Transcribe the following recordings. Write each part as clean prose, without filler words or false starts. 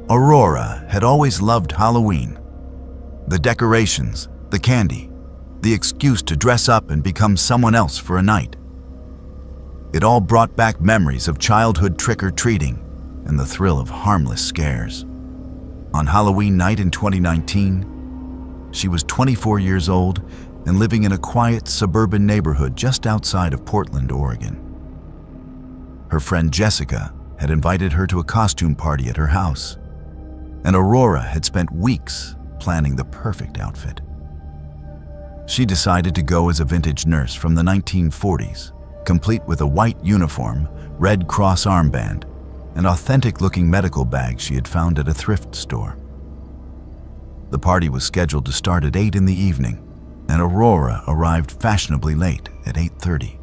Aurora had always loved Halloween. The decorations, the candy, the excuse to dress up and become someone else for a night. It all brought back memories of childhood trick-or-treating and the thrill of harmless scares. On Halloween night in 2019, she was 24 years old and living in a quiet suburban neighborhood just outside of Portland, Oregon. Her friend Jessica had invited her to a costume party at her house, and Aurora had spent weeks planning the perfect outfit. She decided to go as a vintage nurse from the 1940s, complete with a white uniform, Red Cross armband, and authentic-looking medical bag she had found at a thrift store. The party was scheduled to start at 8 in the evening, and Aurora arrived fashionably late at 8:30.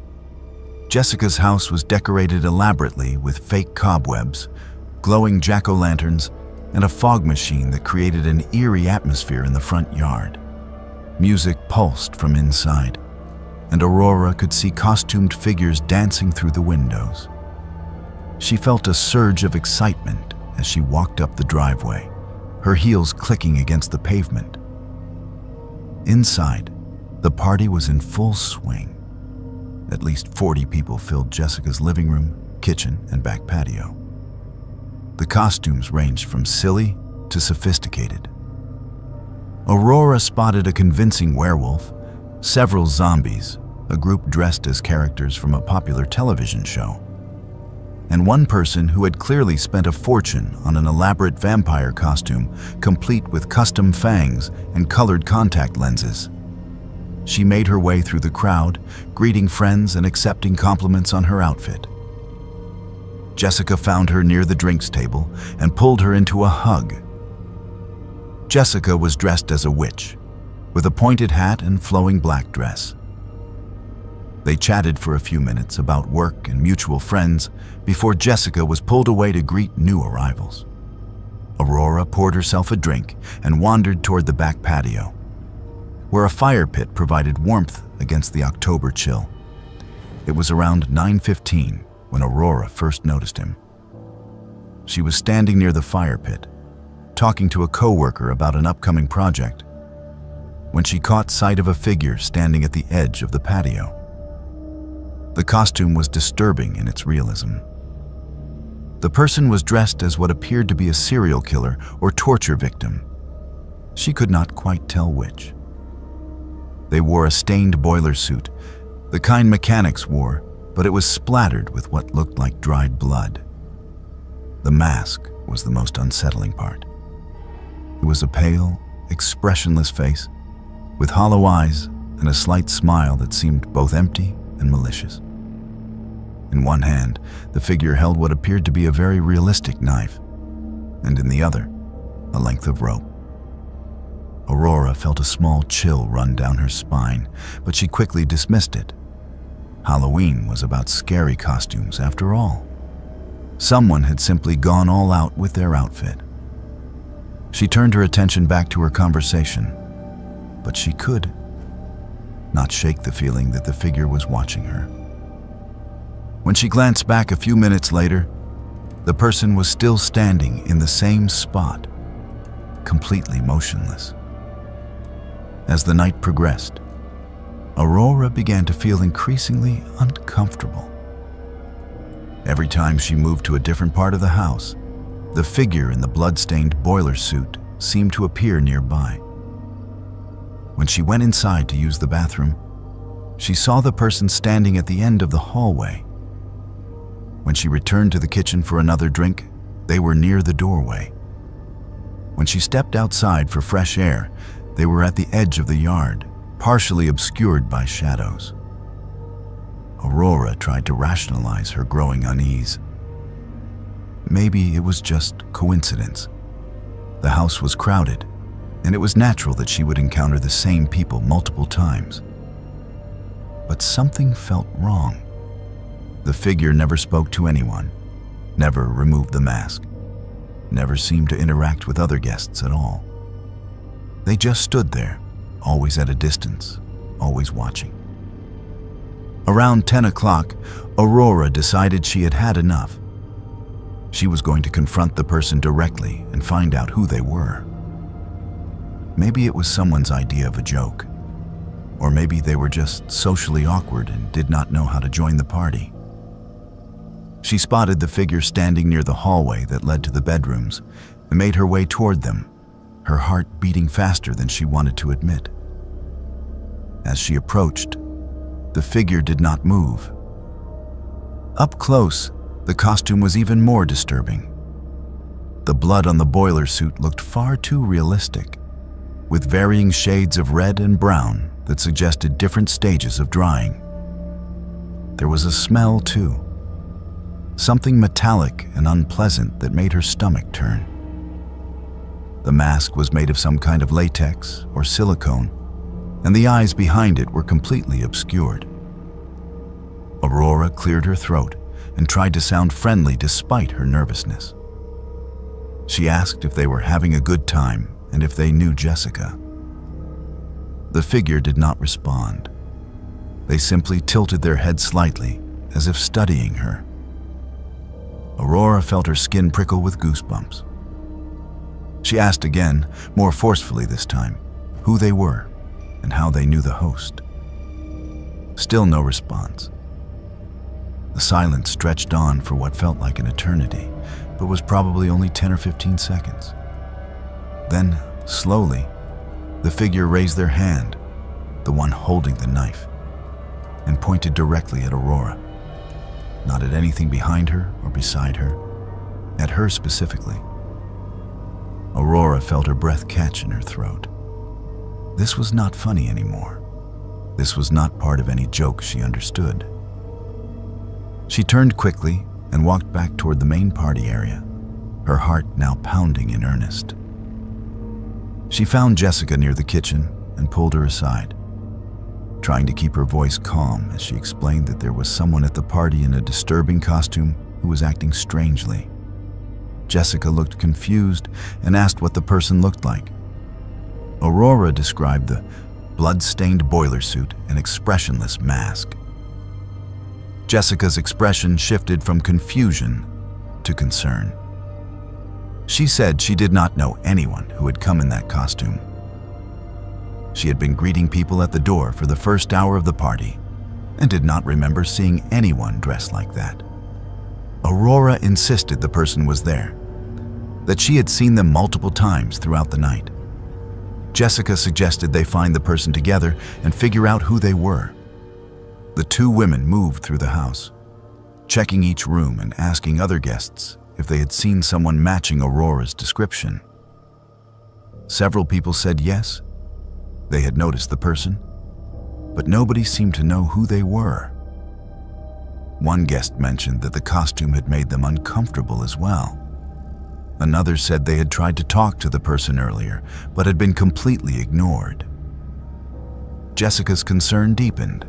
Jessica's house was decorated elaborately with fake cobwebs, glowing jack-o'-lanterns, and a fog machine that created an eerie atmosphere in the front yard. Music pulsed from inside, and Aurora could see costumed figures dancing through the windows. She felt a surge of excitement as she walked up the driveway, her heels clicking against the pavement. Inside, the party was in full swing. At least 40 people filled Jessica's living room, kitchen, and back patio. The costumes ranged from silly to sophisticated. Aurora spotted a convincing werewolf, several zombies, a group dressed as characters from a popular television show, and one person who had clearly spent a fortune on an elaborate vampire costume complete with custom fangs and colored contact lenses. She made her way through the crowd, greeting friends and accepting compliments on her outfit. Jessica found her near the drinks table and pulled her into a hug. Jessica was dressed as a witch, with a pointed hat and flowing black dress. They chatted for a few minutes about work and mutual friends before Jessica was pulled away to greet new arrivals. Aurora poured herself a drink and wandered toward the back patio, where a fire pit provided warmth against the October chill. It was around 9:15 when Aurora first noticed him. She was standing near the fire pit, talking to a coworker about an upcoming project, when she caught sight of a figure standing at the edge of the patio. The costume was disturbing in its realism. The person was dressed as what appeared to be a serial killer or torture victim. She could not quite tell which. They wore a stained boiler suit, the kind mechanics wore, but it was splattered with what looked like dried blood. The mask was the most unsettling part. It was a pale, expressionless face, with hollow eyes and a slight smile that seemed both empty and malicious. In one hand, the figure held what appeared to be a very realistic knife, and in the other, a length of rope. Aurora felt a small chill run down her spine, but she quickly dismissed it. Halloween was about scary costumes after all. Someone had simply gone all out with their outfit. She turned her attention back to her conversation, but she could not shake the feeling that the figure was watching her. When she glanced back a few minutes later, the person was still standing in the same spot, completely motionless. As the night progressed, Aurora began to feel increasingly uncomfortable. Every time she moved to a different part of the house, the figure in the blood-stained boiler suit seemed to appear nearby. When she went inside to use the bathroom, she saw the person standing at the end of the hallway. When she returned to the kitchen for another drink, they were near the doorway. When she stepped outside for fresh air, they were at the edge of the yard, partially obscured by shadows. Aurora tried to rationalize her growing unease. Maybe it was just coincidence. The house was crowded, and it was natural that she would encounter the same people multiple times. But something felt wrong. The figure never spoke to anyone, never removed the mask, never seemed to interact with other guests at all. They just stood there, always at a distance, always watching. Around 10 o'clock, Aurora decided she had had enough. She was going to confront the person directly and find out who they were. Maybe it was someone's idea of a joke, or maybe they were just socially awkward and did not know how to join the party. She spotted the figure standing near the hallway that led to the bedrooms and made her way toward them, her heart beating faster than she wanted to admit. As she approached, the figure did not move. Up close, the costume was even more disturbing. The blood on the boiler suit looked far too realistic, with varying shades of red and brown that suggested different stages of drying. There was a smell too, something metallic and unpleasant that made her stomach turn. The mask was made of some kind of latex or silicone, and the eyes behind it were completely obscured. Aurora cleared her throat and tried to sound friendly despite her nervousness. She asked if they were having a good time and if they knew Jessica. The figure did not respond. They simply tilted their heads slightly, as if studying her. Aurora felt her skin prickle with goosebumps. She asked again, more forcefully this time, who they were and how they knew the host. Still no response. The silence stretched on for what felt like an eternity, but was probably only 10 or 15 seconds. Then, slowly, the figure raised their hand, the one holding the knife, and pointed directly at Aurora. Not at anything behind her or beside her, at her specifically. Aurora felt her breath catch in her throat. This was not funny anymore. This was not part of any joke she understood. She turned quickly and walked back toward the main party area, her heart now pounding in earnest. She found Jessica near the kitchen and pulled her aside, trying to keep her voice calm as she explained that there was someone at the party in a disturbing costume who was acting strangely. Jessica looked confused and asked what the person looked like. Aurora described the blood-stained boiler suit and expressionless mask. Jessica's expression shifted from confusion to concern. She said she did not know anyone who had come in that costume. She had been greeting people at the door for the first hour of the party and did not remember seeing anyone dressed like that. Aurora insisted the person was there, that she had seen them multiple times throughout the night. Jessica suggested they find the person together and figure out who they were. The two women moved through the house, checking each room and asking other guests if they had seen someone matching Aurora's description. Several people said yes, they had noticed the person, but nobody seemed to know who they were. One guest mentioned that the costume had made them uncomfortable as well. Another said they had tried to talk to the person earlier, but had been completely ignored. Jessica's concern deepened.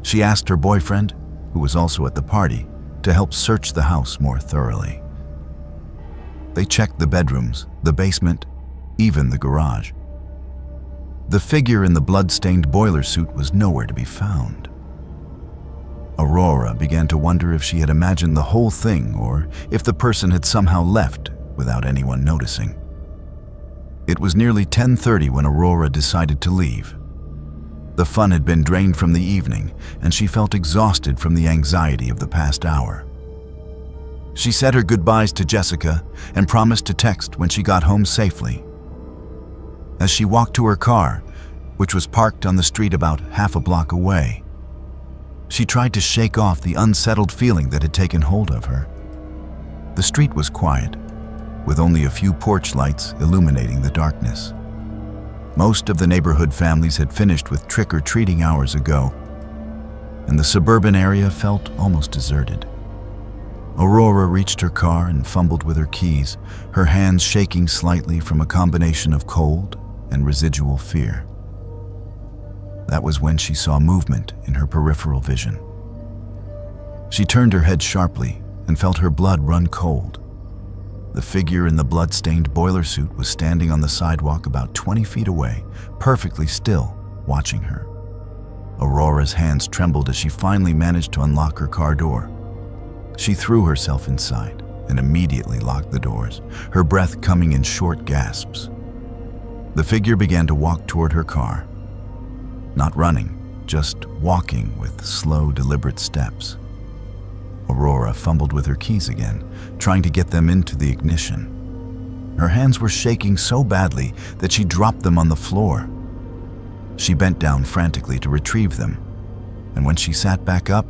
She asked her boyfriend, who was also at the party, to help search the house more thoroughly. They checked the bedrooms, the basement, even the garage. The figure in the blood-stained boiler suit was nowhere to be found. Aurora began to wonder if she had imagined the whole thing or if the person had somehow left without anyone noticing. It was nearly 10:30 when Aurora decided to leave. The fun had been drained from the evening, and she felt exhausted from the anxiety of the past hour. She said her goodbyes to Jessica and promised to text when she got home safely. As she walked to her car, which was parked on the street about half a block away, she tried to shake off the unsettled feeling that had taken hold of her. The street was quiet, with only a few porch lights illuminating the darkness. Most of the neighborhood families had finished with trick-or-treating hours ago, and the suburban area felt almost deserted. Aurora reached her car and fumbled with her keys, her hands shaking slightly from a combination of cold and residual fear. That was when she saw movement in her peripheral vision. She turned her head sharply and felt her blood run cold. The figure in the blood-stained boiler suit was standing on the sidewalk about 20 feet away, perfectly still, watching her. Aurora's hands trembled as she finally managed to unlock her car door. She threw herself inside and immediately locked the doors, her breath coming in short gasps. The figure began to walk toward her car. Not running, just walking with slow, deliberate steps. Aurora fumbled with her keys again, trying to get them into the ignition. Her hands were shaking so badly that she dropped them on the floor. She bent down frantically to retrieve them, and when she sat back up,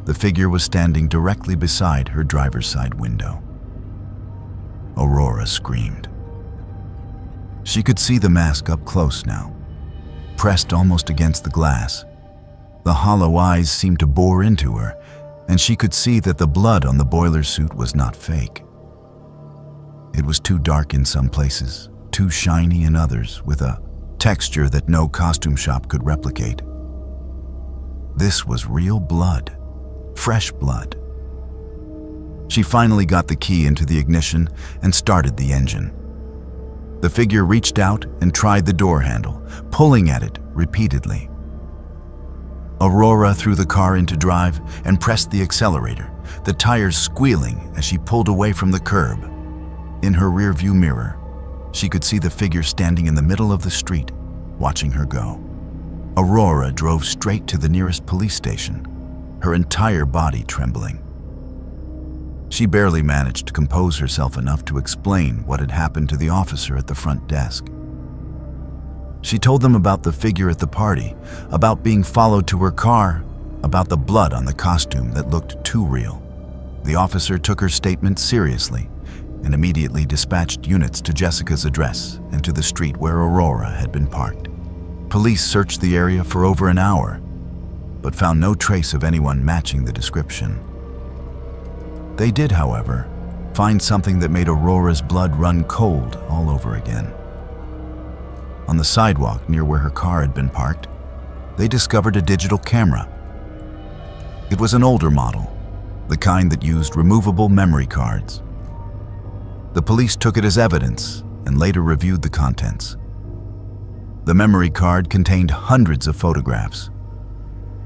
the figure was standing directly beside her driver's side window. Aurora screamed. She could see the mask up close now, pressed almost against the glass. The hollow eyes seemed to bore into her, and she could see that the blood on the boiler suit was not fake. It was too dark in some places, too shiny in others, with a texture that no costume shop could replicate. This was real blood, fresh blood. She finally got the key into the ignition and started the engine. The figure reached out and tried the door handle, pulling at it repeatedly. Aurora threw the car into drive and pressed the accelerator, the tires squealing as she pulled away from the curb. In her rearview mirror, she could see the figure standing in the middle of the street, watching her go. Aurora drove straight to the nearest police station, her entire body trembling. She barely managed to compose herself enough to explain what had happened to the officer at the front desk. She told them about the figure at the party, about being followed to her car, about the blood on the costume that looked too real. The officer took her statement seriously and immediately dispatched units to Jessica's address and to the street where Aurora had been parked. Police searched the area for over an hour, but found no trace of anyone matching the description. They did, however, find something that made Aurora's blood run cold all over again. On the sidewalk near where her car had been parked, they discovered a digital camera. It was an older model, the kind that used removable memory cards. The police took it as evidence and later reviewed the contents. The memory card contained hundreds of photographs,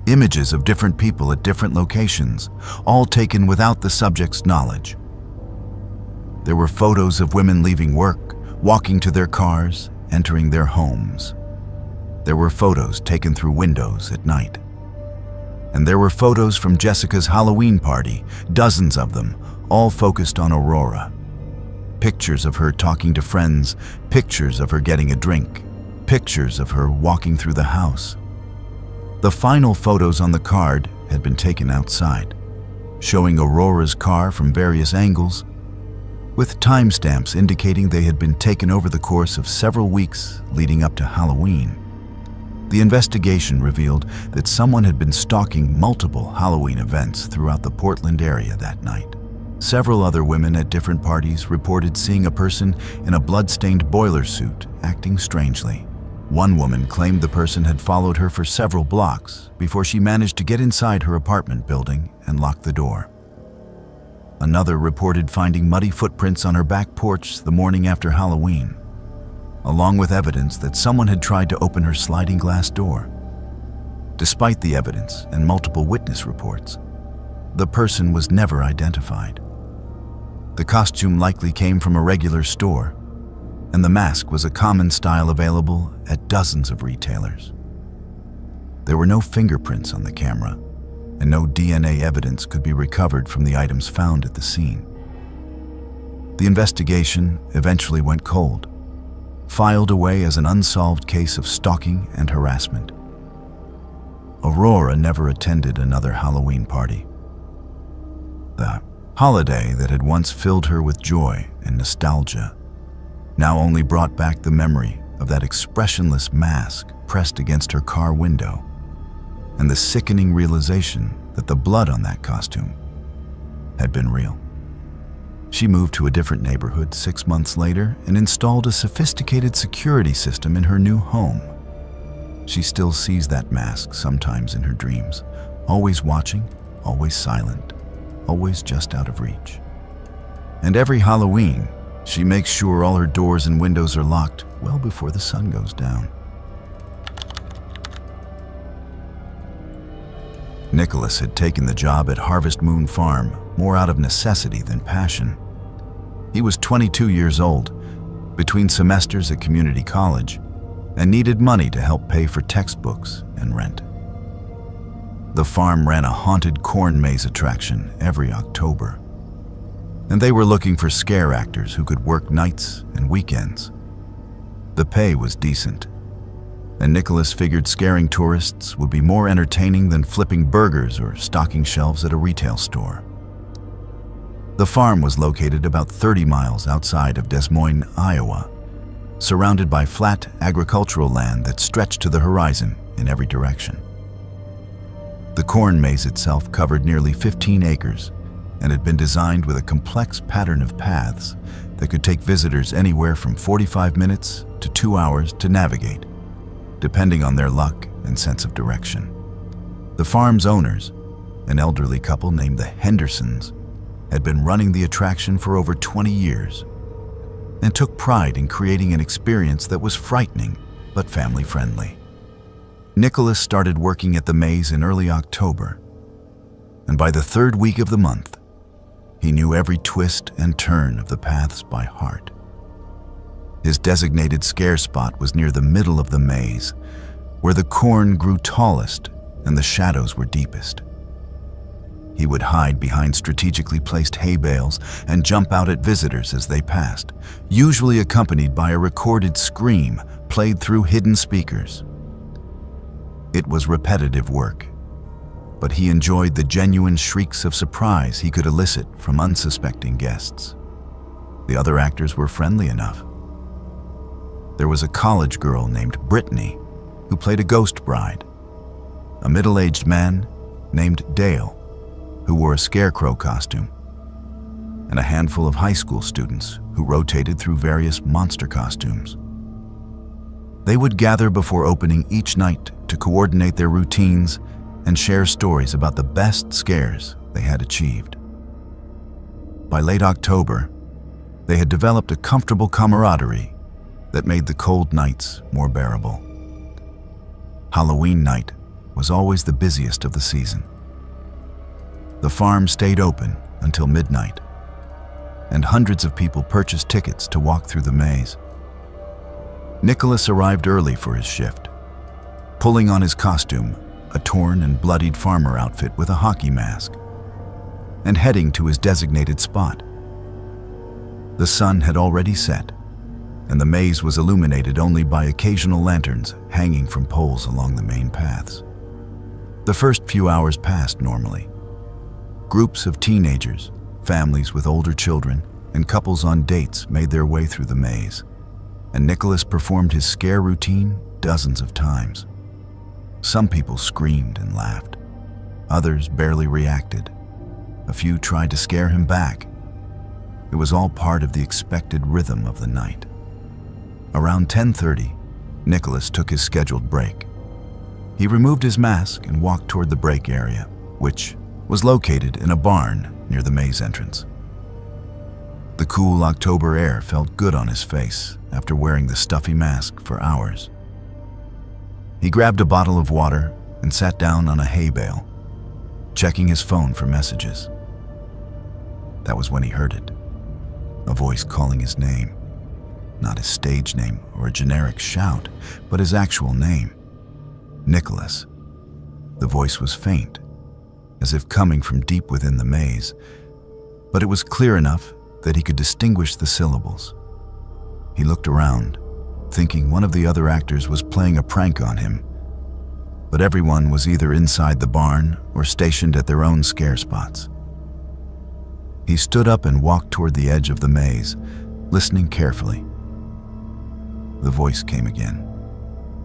images of different people at different locations, all taken without the subject's knowledge. There were photos of women leaving work, walking to their cars, entering their homes. There were photos taken through windows at night. And there were photos from Jessica's Halloween party, dozens of them, all focused on Aurora. Pictures of her talking to friends, pictures of her getting a drink, pictures of her walking through the house. The final photos on the card had been taken outside, showing Aurora's car from various angles, with timestamps indicating they had been taken over the course of several weeks leading up to Halloween. The investigation revealed that someone had been stalking multiple Halloween events throughout the Portland area that night. Several other women at different parties reported seeing a person in a blood-stained boiler suit acting strangely. One woman claimed the person had followed her for several blocks before she managed to get inside her apartment building and lock the door. Another reported finding muddy footprints on her back porch the morning after Halloween, along with evidence that someone had tried to open her sliding glass door. Despite the evidence and multiple witness reports, the person was never identified. The costume likely came from a regular store, and the mask was a common style available at dozens of retailers. There were no fingerprints on the camera, and no DNA evidence could be recovered from the items found at the scene. The investigation eventually went cold, filed away as an unsolved case of stalking and harassment. Aurora never attended another Halloween party. The holiday that had once filled her with joy and nostalgia now only brought back the memory of that expressionless mask pressed against her car window, and the sickening realization that the blood on that costume had been real. She moved to a different neighborhood 6 months later and installed a sophisticated security system in her new home. She still sees that mask sometimes in her dreams, always watching, always silent, always just out of reach. And every Halloween, she makes sure all her doors and windows are locked well before the sun goes down. Nicholas had taken the job at Harvest Moon Farm more out of necessity than passion. He was 22 years old, between semesters at community college, and needed money to help pay for textbooks and rent. The farm ran a haunted corn maze attraction every October, and they were looking for scare actors who could work nights and weekends. The pay was decent, and Nicholas figured scaring tourists would be more entertaining than flipping burgers or stocking shelves at a retail store. The farm was located about 30 miles outside of Des Moines, Iowa, surrounded by flat agricultural land that stretched to the horizon in every direction. The corn maze itself covered nearly 15 acres and had been designed with a complex pattern of paths that could take visitors anywhere from 45 minutes to 2 hours to navigate, depending on their luck and sense of direction. The farm's owners, an elderly couple named the Hendersons, had been running the attraction for over 20 years and took pride in creating an experience that was frightening but family-friendly. Nicholas started working at the maze in early October, and by the third week of the month, he knew every twist and turn of the paths by heart. His designated scare spot was near the middle of the maze, where the corn grew tallest and the shadows were deepest. He would hide behind strategically placed hay bales and jump out at visitors as they passed, usually accompanied by a recorded scream played through hidden speakers. It was repetitive work, but he enjoyed the genuine shrieks of surprise he could elicit from unsuspecting guests. The other actors were friendly enough. There was a college girl named Brittany who played a ghost bride, a middle-aged man named Dale who wore a scarecrow costume, and a handful of high school students who rotated through various monster costumes. They would gather before opening each night to coordinate their routines and share stories about the best scares they had achieved. By late October, they had developed a comfortable camaraderie that made the cold nights more bearable. Halloween night was always the busiest of the season. The farm stayed open until midnight, and hundreds of people purchased tickets to walk through the maze. Nicholas arrived early for his shift, pulling on his costume, a torn and bloodied farmer outfit with a hockey mask, and heading to his designated spot. The sun had already set, and the maze was illuminated only by occasional lanterns hanging from poles along the main paths. The first few hours passed normally. Groups of teenagers, families with older children, and couples on dates made their way through the maze, and Nicholas performed his scare routine dozens of times. Some people screamed and laughed. Others barely reacted. A few tried to scare him back. It was all part of the expected rhythm of the night. Around 10:30, Nicholas took his scheduled break. He removed his mask and walked toward the break area, which was located in a barn near the maze entrance. The cool October air felt good on his face after wearing the stuffy mask for hours. He grabbed a bottle of water and sat down on a hay bale, checking his phone for messages. That was when he heard it, a voice calling his name. Not his stage name or a generic shout, but his actual name, Nicholas. The voice was faint, as if coming from deep within the maze, but it was clear enough that he could distinguish the syllables. He looked around, thinking one of the other actors was playing a prank on him, but everyone was either inside the barn or stationed at their own scare spots. He stood up and walked toward the edge of the maze, listening carefully. The voice came again,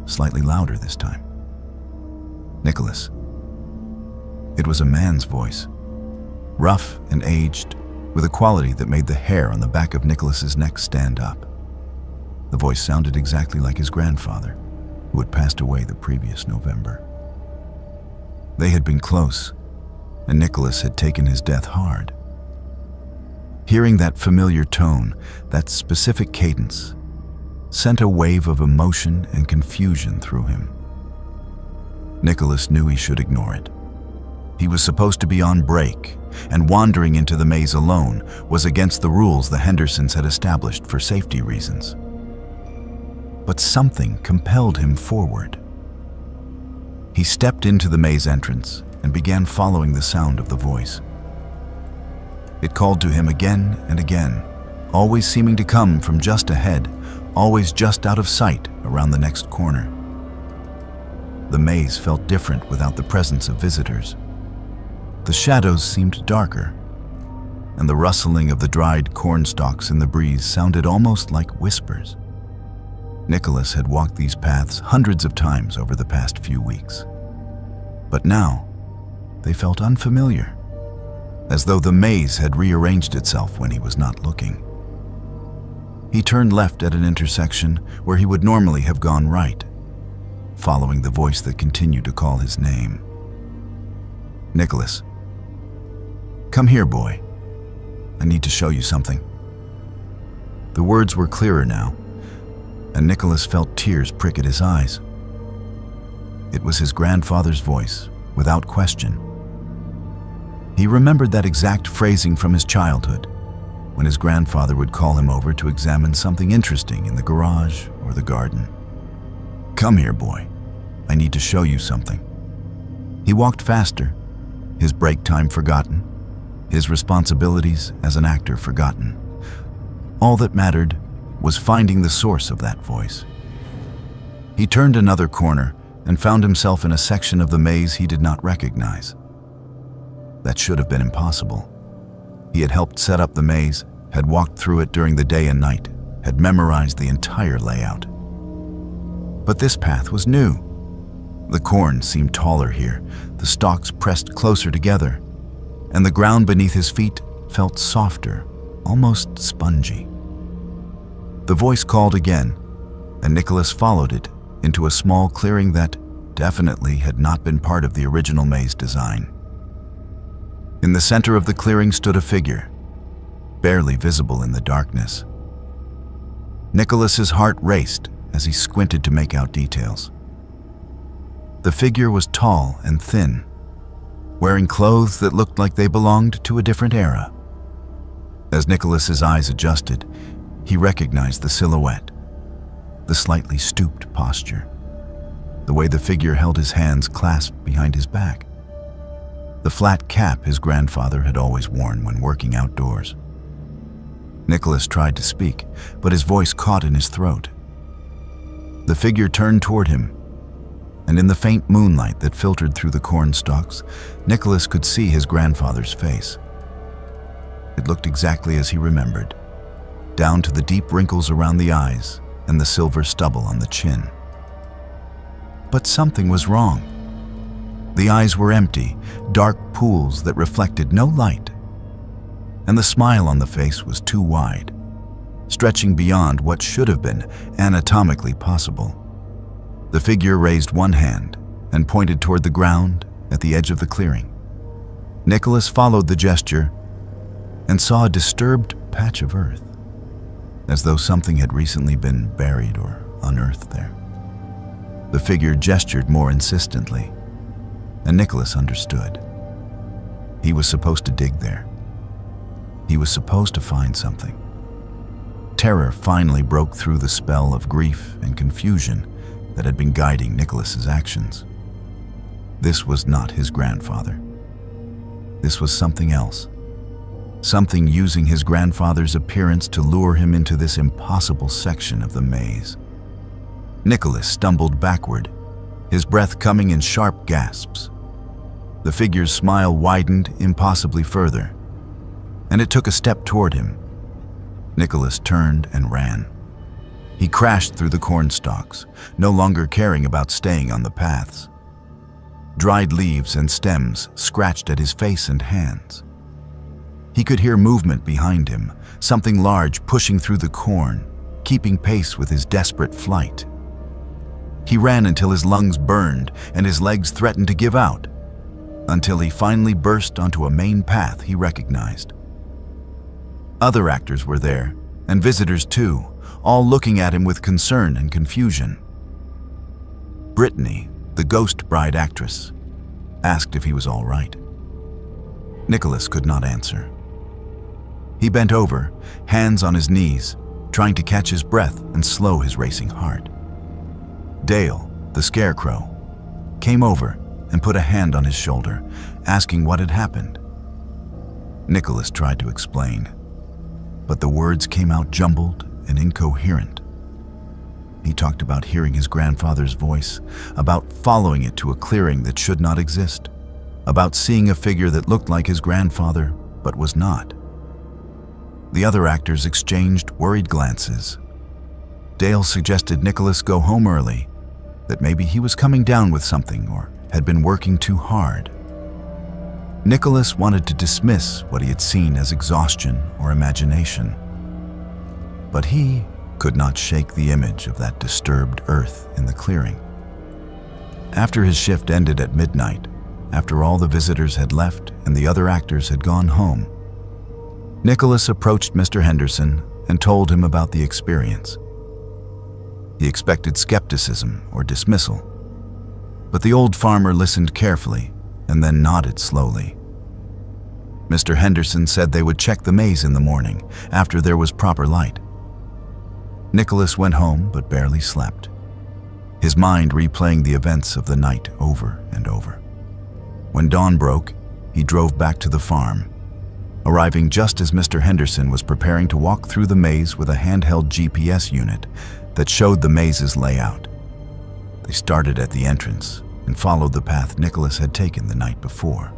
slightly louder this time. Nicholas. It was a man's voice, rough and aged, with a quality that made the hair on the back of Nicholas's neck stand up. The voice sounded exactly like his grandfather, who had passed away the previous November. They had been close, and Nicholas had taken his death hard. Hearing that familiar tone, that specific cadence, sent a wave of emotion and confusion through him. Nicholas knew he should ignore it. He was supposed to be on break, and wandering into the maze alone was against the rules the Hendersons had established for safety reasons. But something compelled him forward. He stepped into the maze entrance and began following the sound of the voice. It called to him again and again, always seeming to come from just ahead, always just out of sight around the next corner. The maze felt different without the presence of visitors. The shadows seemed darker, and the rustling of the dried corn stalks in the breeze sounded almost like whispers. Nicholas had walked these paths hundreds of times over the past few weeks. But now, they felt unfamiliar, as though the maze had rearranged itself when he was not looking. He turned left at an intersection where he would normally have gone right, following the voice that continued to call his name. "Nicholas, come here, boy. I need to show you something." The words were clearer now, and Nicholas felt tears prick at his eyes. It was his grandfather's voice, without question. He remembered that exact phrasing from his childhood, when his grandfather would call him over to examine something interesting in the garage or the garden. "Come here, boy. I need to show you something." He walked faster, his break time forgotten, his responsibilities as an actor forgotten. All that mattered was finding the source of that voice. He turned another corner and found himself in a section of the maze he did not recognize. That should have been impossible. He had helped set up the maze, had walked through it during the day and night, had memorized the entire layout. But this path was new. The corn seemed taller here, the stalks pressed closer together, and the ground beneath his feet felt softer, almost spongy. The voice called again, and Nicholas followed it into a small clearing that definitely had not been part of the original maze design. In the center of the clearing stood a figure, barely visible in the darkness. Nicholas's heart raced as he squinted to make out details. The figure was tall and thin, wearing clothes that looked like they belonged to a different era. As Nicholas's eyes adjusted, he recognized the silhouette, the slightly stooped posture, the way the figure held his hands clasped behind his back, the flat cap his grandfather had always worn when working outdoors. Nicholas tried to speak, but his voice caught in his throat. The figure turned toward him, and in the faint moonlight that filtered through the corn stalks, Nicholas could see his grandfather's face. It looked exactly as he remembered, down to the deep wrinkles around the eyes and the silver stubble on the chin. But something was wrong. The eyes were empty, dark pools that reflected no light, and the smile on the face was too wide, stretching beyond what should have been anatomically possible. The figure raised one hand and pointed toward the ground at the edge of the clearing. Nicholas followed the gesture and saw a disturbed patch of earth, as though something had recently been buried or unearthed there. The figure gestured more insistently, and Nicholas understood. He was supposed to dig there. He was supposed to find something. Terror finally broke through the spell of grief and confusion that had been guiding Nicholas's actions. This was not his grandfather. This was something else. Something using his grandfather's appearance to lure him into this impossible section of the maze. Nicholas stumbled backward, his breath coming in sharp gasps. The figure's smile widened impossibly further, and it took a step toward him. Nicholas turned and ran. He crashed through the corn stalks, no longer caring about staying on the paths. Dried leaves and stems scratched at his face and hands. He could hear movement behind him, something large pushing through the corn, keeping pace with his desperate flight. He ran until his lungs burned and his legs threatened to give out, until he finally burst onto a main path he recognized. Other actors were there, and visitors too, all looking at him with concern and confusion. Brittany, the ghost bride actress, asked if he was all right. Nicholas could not answer. He bent over, hands on his knees, trying to catch his breath and slow his racing heart. Dale, the scarecrow, came over and put a hand on his shoulder, asking what had happened. Nicholas tried to explain, but the words came out jumbled and incoherent. He talked about hearing his grandfather's voice, about following it to a clearing that should not exist, about seeing a figure that looked like his grandfather but was not. The other actors exchanged worried glances. Dale suggested Nicholas go home early, that maybe he was coming down with something or had been working too hard. Nicholas wanted to dismiss what he had seen as exhaustion or imagination, but he could not shake the image of that disturbed earth in the clearing. After his shift ended at midnight, after all the visitors had left and the other actors had gone home, Nicholas approached Mr. Henderson and told him about the experience. He expected skepticism or dismissal, but the old farmer listened carefully and then nodded slowly. Mr. Henderson said they would check the maze in the morning after there was proper light. Nicholas went home but barely slept, his mind replaying the events of the night over and over. When dawn broke, he drove back to the farm, arriving just as Mr. Henderson was preparing to walk through the maze with a handheld GPS unit that showed the maze's layout. They started at the entrance and followed the path Nicholas had taken the night before,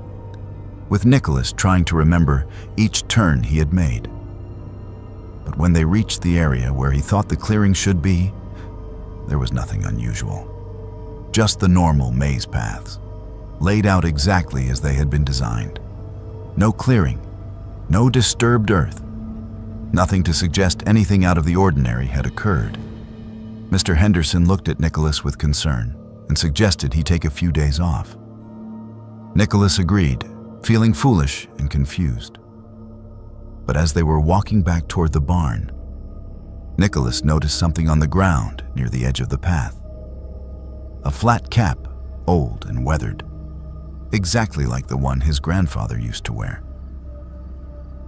with Nicholas trying to remember each turn he had made. But when they reached the area where he thought the clearing should be, there was nothing unusual. Just the normal maze paths, laid out exactly as they had been designed. No clearing, no disturbed earth, nothing to suggest anything out of the ordinary had occurred. Mr. Henderson looked at Nicholas with concern and suggested he take a few days off. Nicholas agreed, feeling foolish and confused. But as they were walking back toward the barn, Nicholas noticed something on the ground near the edge of the path. A flat cap, old and weathered, exactly like the one his grandfather used to wear.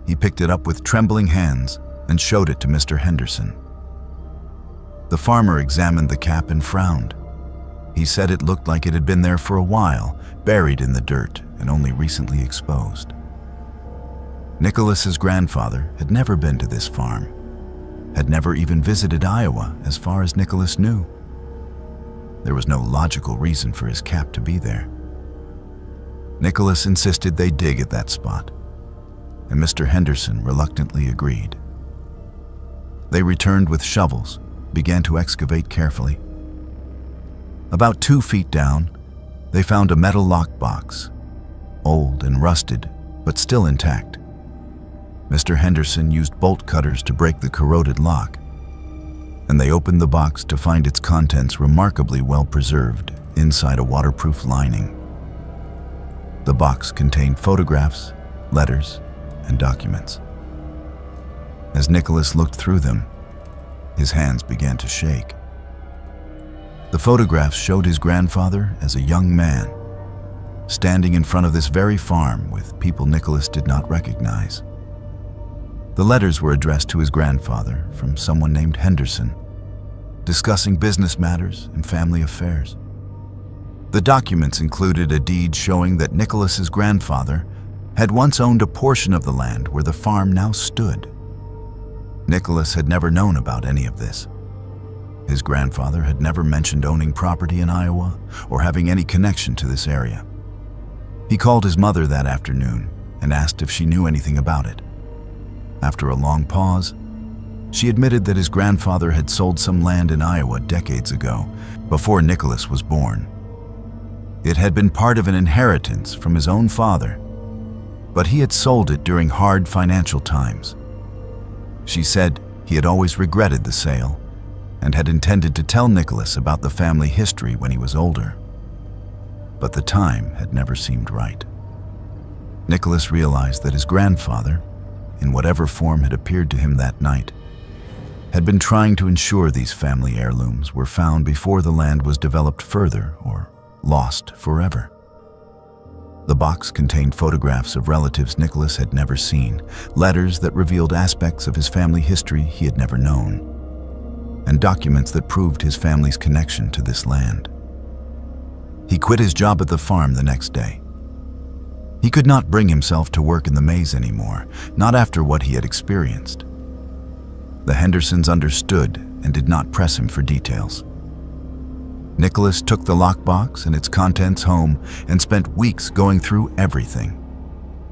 He picked it up with trembling hands and showed it to Mr. Henderson. The farmer examined the cap and frowned. He said it looked like it had been there for a while, buried in the dirt and only recently exposed. Nicholas's grandfather had never been to this farm, had never even visited Iowa as far as Nicholas knew. There was no logical reason for his cap to be there. Nicholas insisted they dig at that spot, and Mr. Henderson reluctantly agreed. They returned with shovels, began to excavate carefully. About 2 feet down, they found a metal lockbox, old and rusted, but still intact. Mr. Henderson used bolt cutters to break the corroded lock, and they opened the box to find its contents remarkably well preserved inside a waterproof lining. The box contained photographs, letters, and documents. As Nicholas looked through them, his hands began to shake. The photographs showed his grandfather as a young man, standing in front of this very farm with people Nicholas did not recognize. The letters were addressed to his grandfather from someone named Henderson, discussing business matters and family affairs. The documents included a deed showing that Nicholas's grandfather had once owned a portion of the land where the farm now stood. Nicholas had never known about any of this. His grandfather had never mentioned owning property in Iowa or having any connection to this area. He called his mother that afternoon and asked if she knew anything about it. After a long pause, she admitted that his grandfather had sold some land in Iowa decades ago, before Nicholas was born. It had been part of an inheritance from his own father, but he had sold it during hard financial times. She said he had always regretted the sale and had intended to tell Nicholas about the family history when he was older. But the time had never seemed right. Nicholas realized that his grandfather, in whatever form had appeared to him that night, had been trying to ensure these family heirlooms were found before the land was developed further or lost forever. The box contained photographs of relatives Nicholas had never seen, letters that revealed aspects of his family history he had never known, and documents that proved his family's connection to this land. He quit his job at the farm the next day. He could not bring himself to work in the maze anymore, not after what he had experienced. The Hendersons understood and did not press him for details. Nicholas took the lockbox and its contents home and spent weeks going through everything,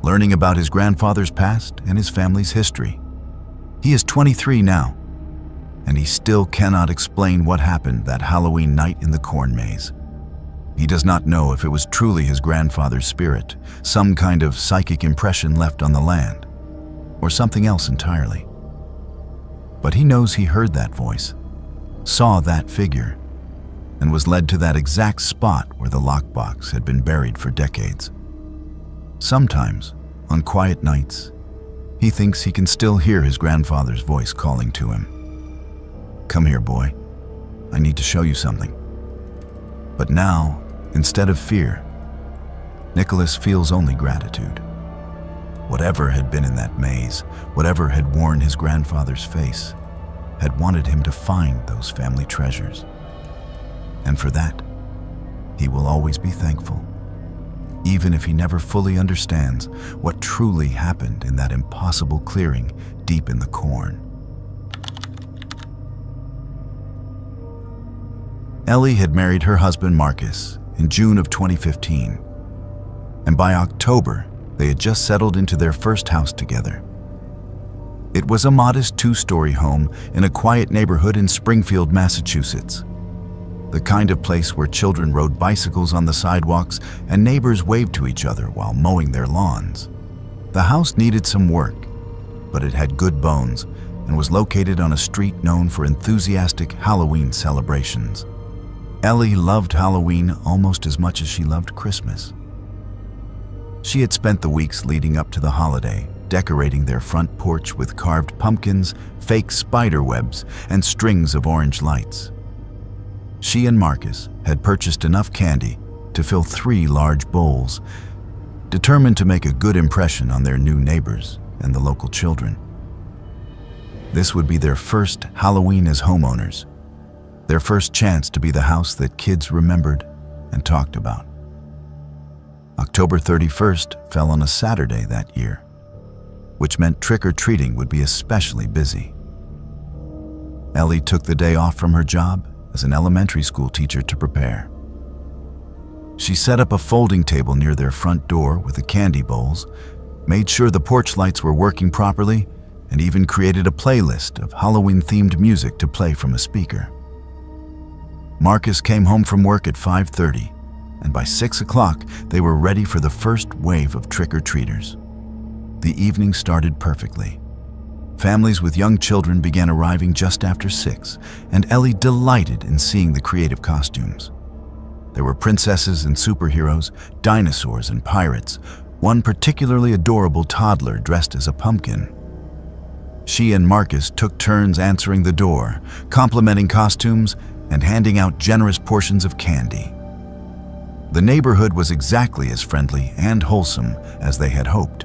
learning about his grandfather's past and his family's history. He is 23 now, and he still cannot explain what happened that Halloween night in the corn maze. He does not know if it was truly his grandfather's spirit, some kind of psychic impression left on the land, or something else entirely. But he knows he heard that voice, saw that figure, and was led to that exact spot where the lockbox had been buried for decades. Sometimes, on quiet nights, he thinks he can still hear his grandfather's voice calling to him. "Come here, boy. I need to show you something." But now, instead of fear, Nicholas feels only gratitude. Whatever had been in that maze, whatever had worn his grandfather's face, had wanted him to find those family treasures. And for that, he will always be thankful, even if he never fully understands what truly happened in that impossible clearing deep in the corn. Ellie had married her husband Marcus in June of 2015, and by October, they had just settled into their first house together. It was a modest 2-story home in a quiet neighborhood in Springfield, Massachusetts. The kind of place where children rode bicycles on the sidewalks and neighbors waved to each other while mowing their lawns. The house needed some work, but it had good bones and was located on a street known for enthusiastic Halloween celebrations. Ellie loved Halloween almost as much as she loved Christmas. She had spent the weeks leading up to the holiday decorating their front porch with carved pumpkins, fake spider webs, and strings of orange lights. She and Marcus had purchased enough candy to fill 3 large bowls, determined to make a good impression on their new neighbors and the local children. This would be their first Halloween as homeowners, their first chance to be the house that kids remembered and talked about. October 31st fell on a Saturday that year, which meant trick-or-treating would be especially busy. Ellie took the day off from her job as an elementary school teacher to prepare. She set up a folding table near their front door with the candy bowls, made sure the porch lights were working properly, and even created a playlist of Halloween-themed music to play from a speaker. Marcus came home from work at 5:30, and by 6 o'clock, they were ready for the first wave of trick-or-treaters. The evening started perfectly. Families with young children began arriving just after 6, and Ellie delighted in seeing the creative costumes. There were princesses and superheroes, dinosaurs and pirates, one particularly adorable toddler dressed as a pumpkin. She and Marcus took turns answering the door, complimenting costumes, and handing out generous portions of candy. The neighborhood was exactly as friendly and wholesome as they had hoped.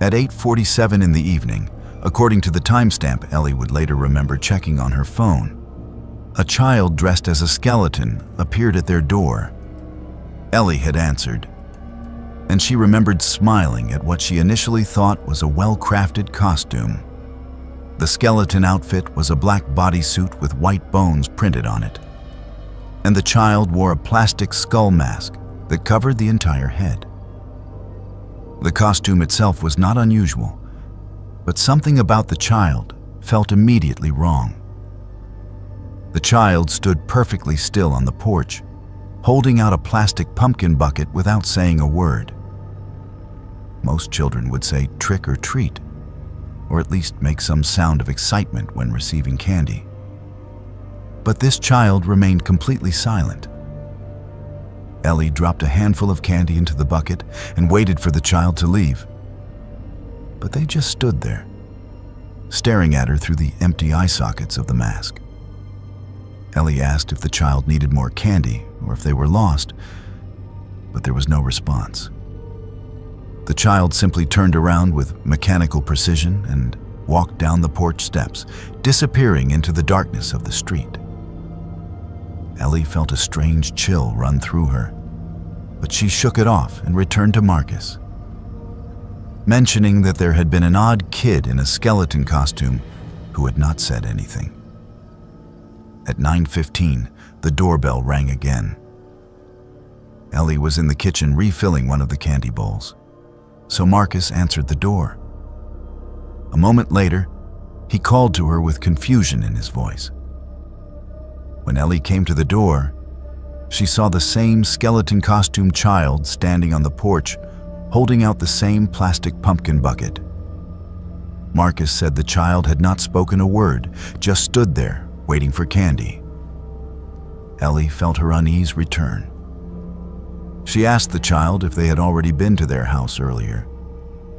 At 8:47 in the evening, according to the timestamp Ellie would later remember checking on her phone, a child dressed as a skeleton appeared at their door. Ellie had answered, and she remembered smiling at what she initially thought was a well-crafted costume. The skeleton outfit was a black bodysuit with white bones printed on it, and the child wore a plastic skull mask that covered the entire head. The costume itself was not unusual, but something about the child felt immediately wrong. The child stood perfectly still on the porch, holding out a plastic pumpkin bucket without saying a word. Most children would say trick or treat, or at least make some sound of excitement when receiving candy. But this child remained completely silent. Ellie dropped a handful of candy into the bucket and waited for the child to leave. But they just stood there, staring at her through the empty eye sockets of the mask. Ellie asked if the child needed more candy or if they were lost, but there was no response. The child simply turned around with mechanical precision and walked down the porch steps, disappearing into the darkness of the street. Ellie felt a strange chill run through her, but she shook it off and returned to Marcus, mentioning that there had been an odd kid in a skeleton costume who had not said anything. At 9:15, the doorbell rang again. Ellie was in the kitchen refilling one of the candy bowls, so Marcus answered the door. A moment later, he called to her with confusion in his voice. When Ellie came to the door, she saw the same skeleton costume child standing on the porch, holding out the same plastic pumpkin bucket. Marcus said the child had not spoken a word, just stood there, waiting for candy. Ellie felt her unease return. She asked the child if they had already been to their house earlier,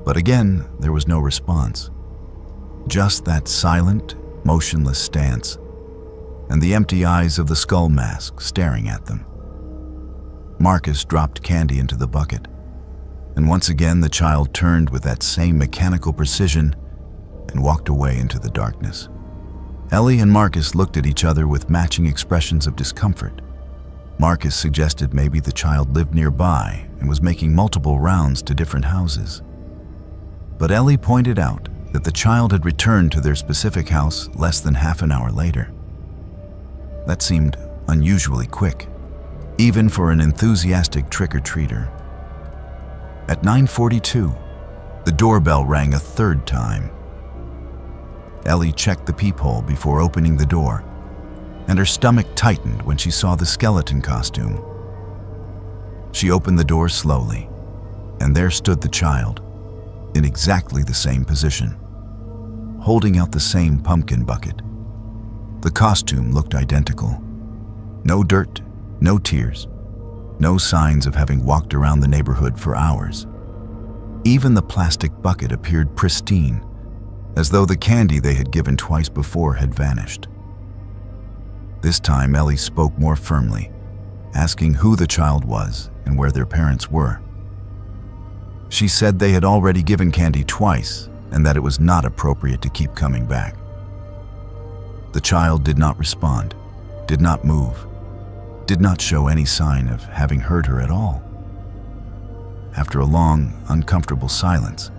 but again, there was no response. Just that silent, motionless stance, and the empty eyes of the skull mask staring at them. Marcus dropped candy into the bucket, and once again the child turned with that same mechanical precision and walked away into the darkness. Ellie and Marcus looked at each other with matching expressions of discomfort. Marcus suggested maybe the child lived nearby and was making multiple rounds to different houses. But Ellie pointed out that the child had returned to their specific house less than half an hour later. That seemed unusually quick, even for an enthusiastic trick-or-treater. At 9:42, the doorbell rang a third time. Ellie checked the peephole before opening the door, and her stomach tightened when she saw the skeleton costume. She opened the door slowly, and there stood the child, in exactly the same position, holding out the same pumpkin bucket. The costume looked identical. No dirt, no tears, no signs of having walked around the neighborhood for hours. Even the plastic bucket appeared pristine, as though the candy they had given twice before had vanished. This time, Ellie spoke more firmly, asking who the child was and where their parents were. She said they had already given candy twice and that it was not appropriate to keep coming back. The child did not respond, did not move, did not show any sign of having heard her at all. After a long, uncomfortable silence,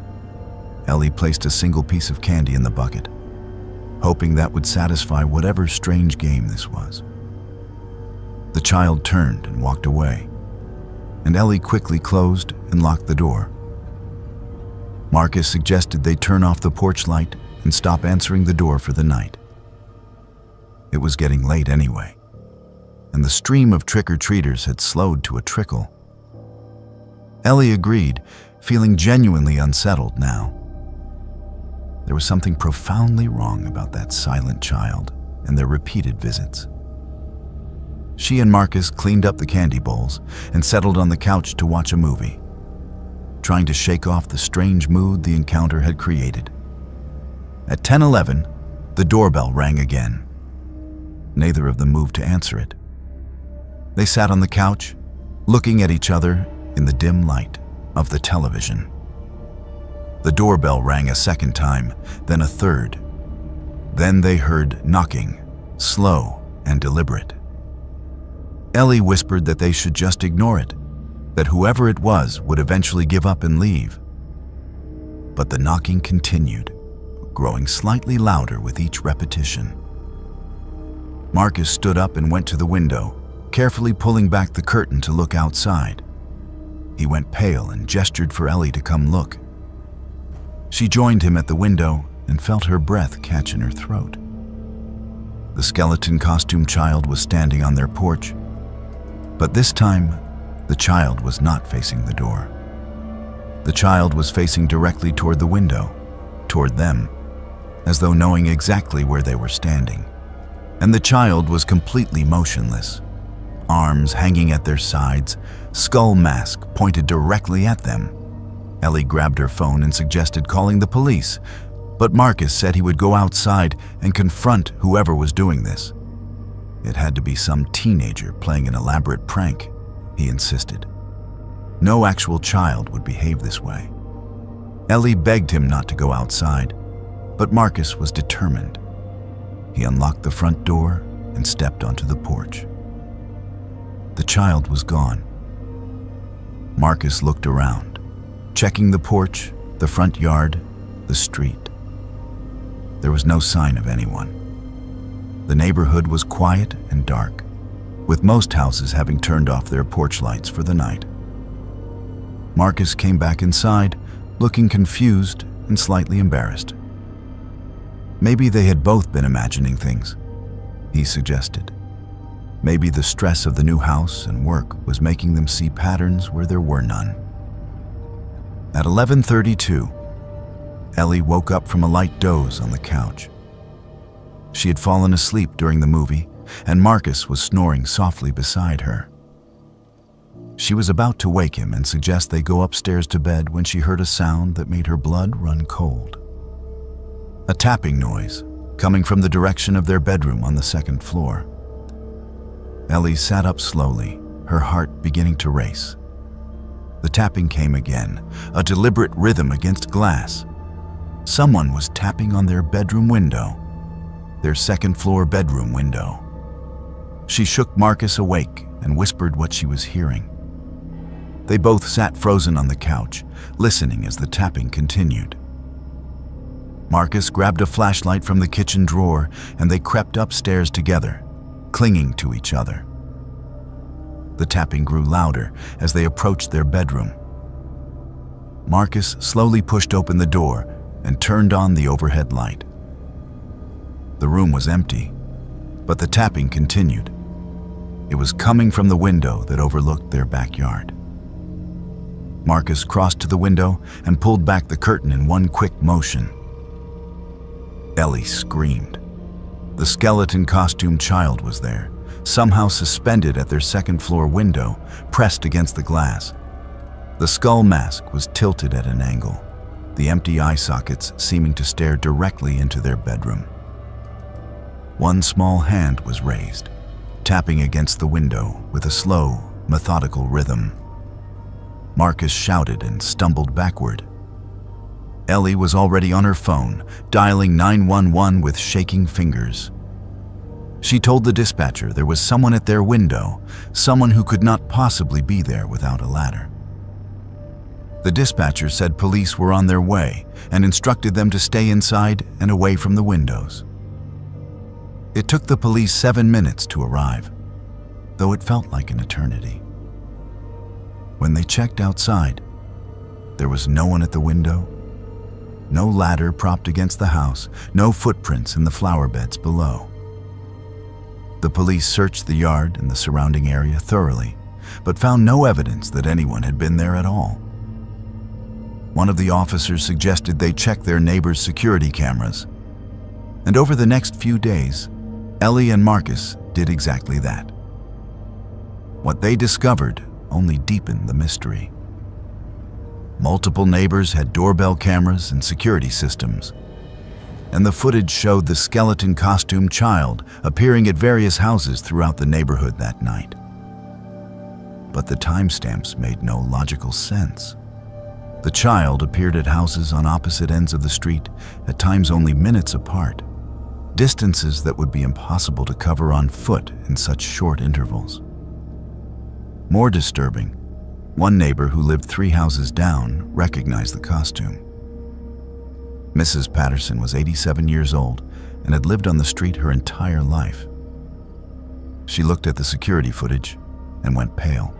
Ellie placed a single piece of candy in the bucket, hoping that would satisfy whatever strange game this was. The child turned and walked away, and Ellie quickly closed and locked the door. Marcus suggested they turn off the porch light and stop answering the door for the night. It was getting late anyway, and the stream of trick-or-treaters had slowed to a trickle. Ellie agreed, feeling genuinely unsettled now. There was something profoundly wrong about that silent child and their repeated visits. She and Marcus cleaned up the candy bowls and settled on the couch to watch a movie, trying to shake off the strange mood the encounter had created. At 10:11, the doorbell rang again. Neither of them moved to answer it. They sat on the couch, looking at each other in the dim light of the television. The doorbell rang a second time, then a third. Then they heard knocking, slow and deliberate. Ellie whispered that they should just ignore it, that whoever it was would eventually give up and leave. But the knocking continued, growing slightly louder with each repetition. Marcus stood up and went to the window, carefully pulling back the curtain to look outside. He went pale and gestured for Ellie to come look. She joined him at the window and felt her breath catch in her throat. The skeleton costume child was standing on their porch, but this time, the child was not facing the door. The child was facing directly toward the window, toward them, as though knowing exactly where they were standing. And the child was completely motionless, arms hanging at their sides, skull mask pointed directly at them. Ellie grabbed her phone and suggested calling the police, but Marcus said he would go outside and confront whoever was doing this. It had to be some teenager playing an elaborate prank, he insisted. No actual child would behave this way. Ellie begged him not to go outside, but Marcus was determined. He unlocked the front door and stepped onto the porch. The child was gone. Marcus looked around, checking the porch, the front yard, the street. There was no sign of anyone. The neighborhood was quiet and dark, with most houses having turned off their porch lights for the night. Marcus came back inside, looking confused and slightly embarrassed. Maybe they had both been imagining things, he suggested. Maybe the stress of the new house and work was making them see patterns where there were none. At 11:32, Ellie woke up from a light doze on the couch. She had fallen asleep during the movie, and Marcus was snoring softly beside her. She was about to wake him and suggest they go upstairs to bed when she heard a sound that made her blood run cold. A tapping noise coming from the direction of their bedroom on the second floor. Ellie sat up slowly, her heart beginning to race. The tapping came again, a deliberate rhythm against glass. Someone was tapping on their bedroom window, their second-floor bedroom window. She shook Marcus awake and whispered what she was hearing. They both sat frozen on the couch, listening as the tapping continued. Marcus grabbed a flashlight from the kitchen drawer, and they crept upstairs together, clinging to each other. The tapping grew louder as they approached their bedroom. Marcus slowly pushed open the door and turned on the overhead light. The room was empty, but the tapping continued. It was coming from the window that overlooked their backyard. Marcus crossed to the window and pulled back the curtain in one quick motion. Ellie screamed. The skeleton costume child was there, somehow suspended at their second-floor window, pressed against the glass. The skull mask was tilted at an angle, the empty eye sockets seeming to stare directly into their bedroom. One small hand was raised, tapping against the window with a slow, methodical rhythm. Marcus shouted and stumbled backward. Ellie was already on her phone, dialing 911 with shaking fingers. She told the dispatcher there was someone at their window, someone who could not possibly be there without a ladder. The dispatcher said police were on their way and instructed them to stay inside and away from the windows. It took the police 7 minutes to arrive, though it felt like an eternity. When they checked outside, there was no one at the window, no ladder propped against the house, no footprints in the flower beds below. The police searched the yard and the surrounding area thoroughly, but found no evidence that anyone had been there at all. One of the officers suggested they check their neighbor's security cameras, and over the next few days, Ellie and Marcus did exactly that. What they discovered only deepened the mystery. Multiple neighbors had doorbell cameras and security systems, and the footage showed the skeleton costume child appearing at various houses throughout the neighborhood that night. But the timestamps made no logical sense. The child appeared at houses on opposite ends of the street, at times only minutes apart, distances that would be impossible to cover on foot in such short intervals. More disturbing, one neighbor who lived 3 houses down recognized the costume. Mrs. Patterson was 87 years old and had lived on the street her entire life. She looked at the security footage and went pale.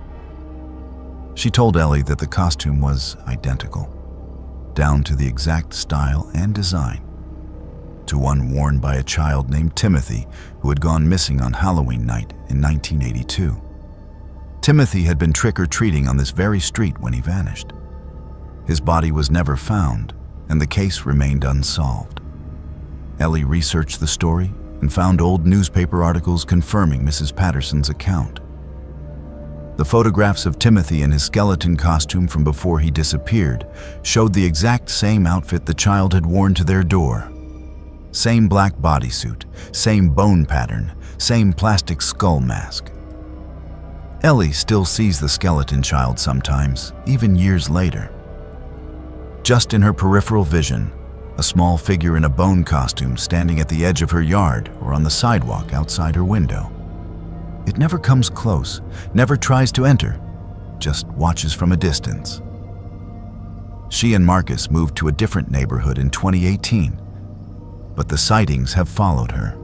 She told Ellie that the costume was identical, down to the exact style and design, to one worn by a child named Timothy who had gone missing on Halloween night in 1982. Timothy had been trick-or-treating on this very street when he vanished. His body was never found, and the case remained unsolved. Ellie researched the story and found old newspaper articles confirming Mrs. Patterson's account. The photographs of Timothy in his skeleton costume from before he disappeared showed the exact same outfit the child had worn to their door. Same black bodysuit, same bone pattern, same plastic skull mask. Ellie still sees the skeleton child sometimes, even years later. Just in her peripheral vision, a small figure in a bone costume standing at the edge of her yard or on the sidewalk outside her window. It never comes close, never tries to enter, just watches from a distance. She and Marcus moved to a different neighborhood in 2018, but the sightings have followed her.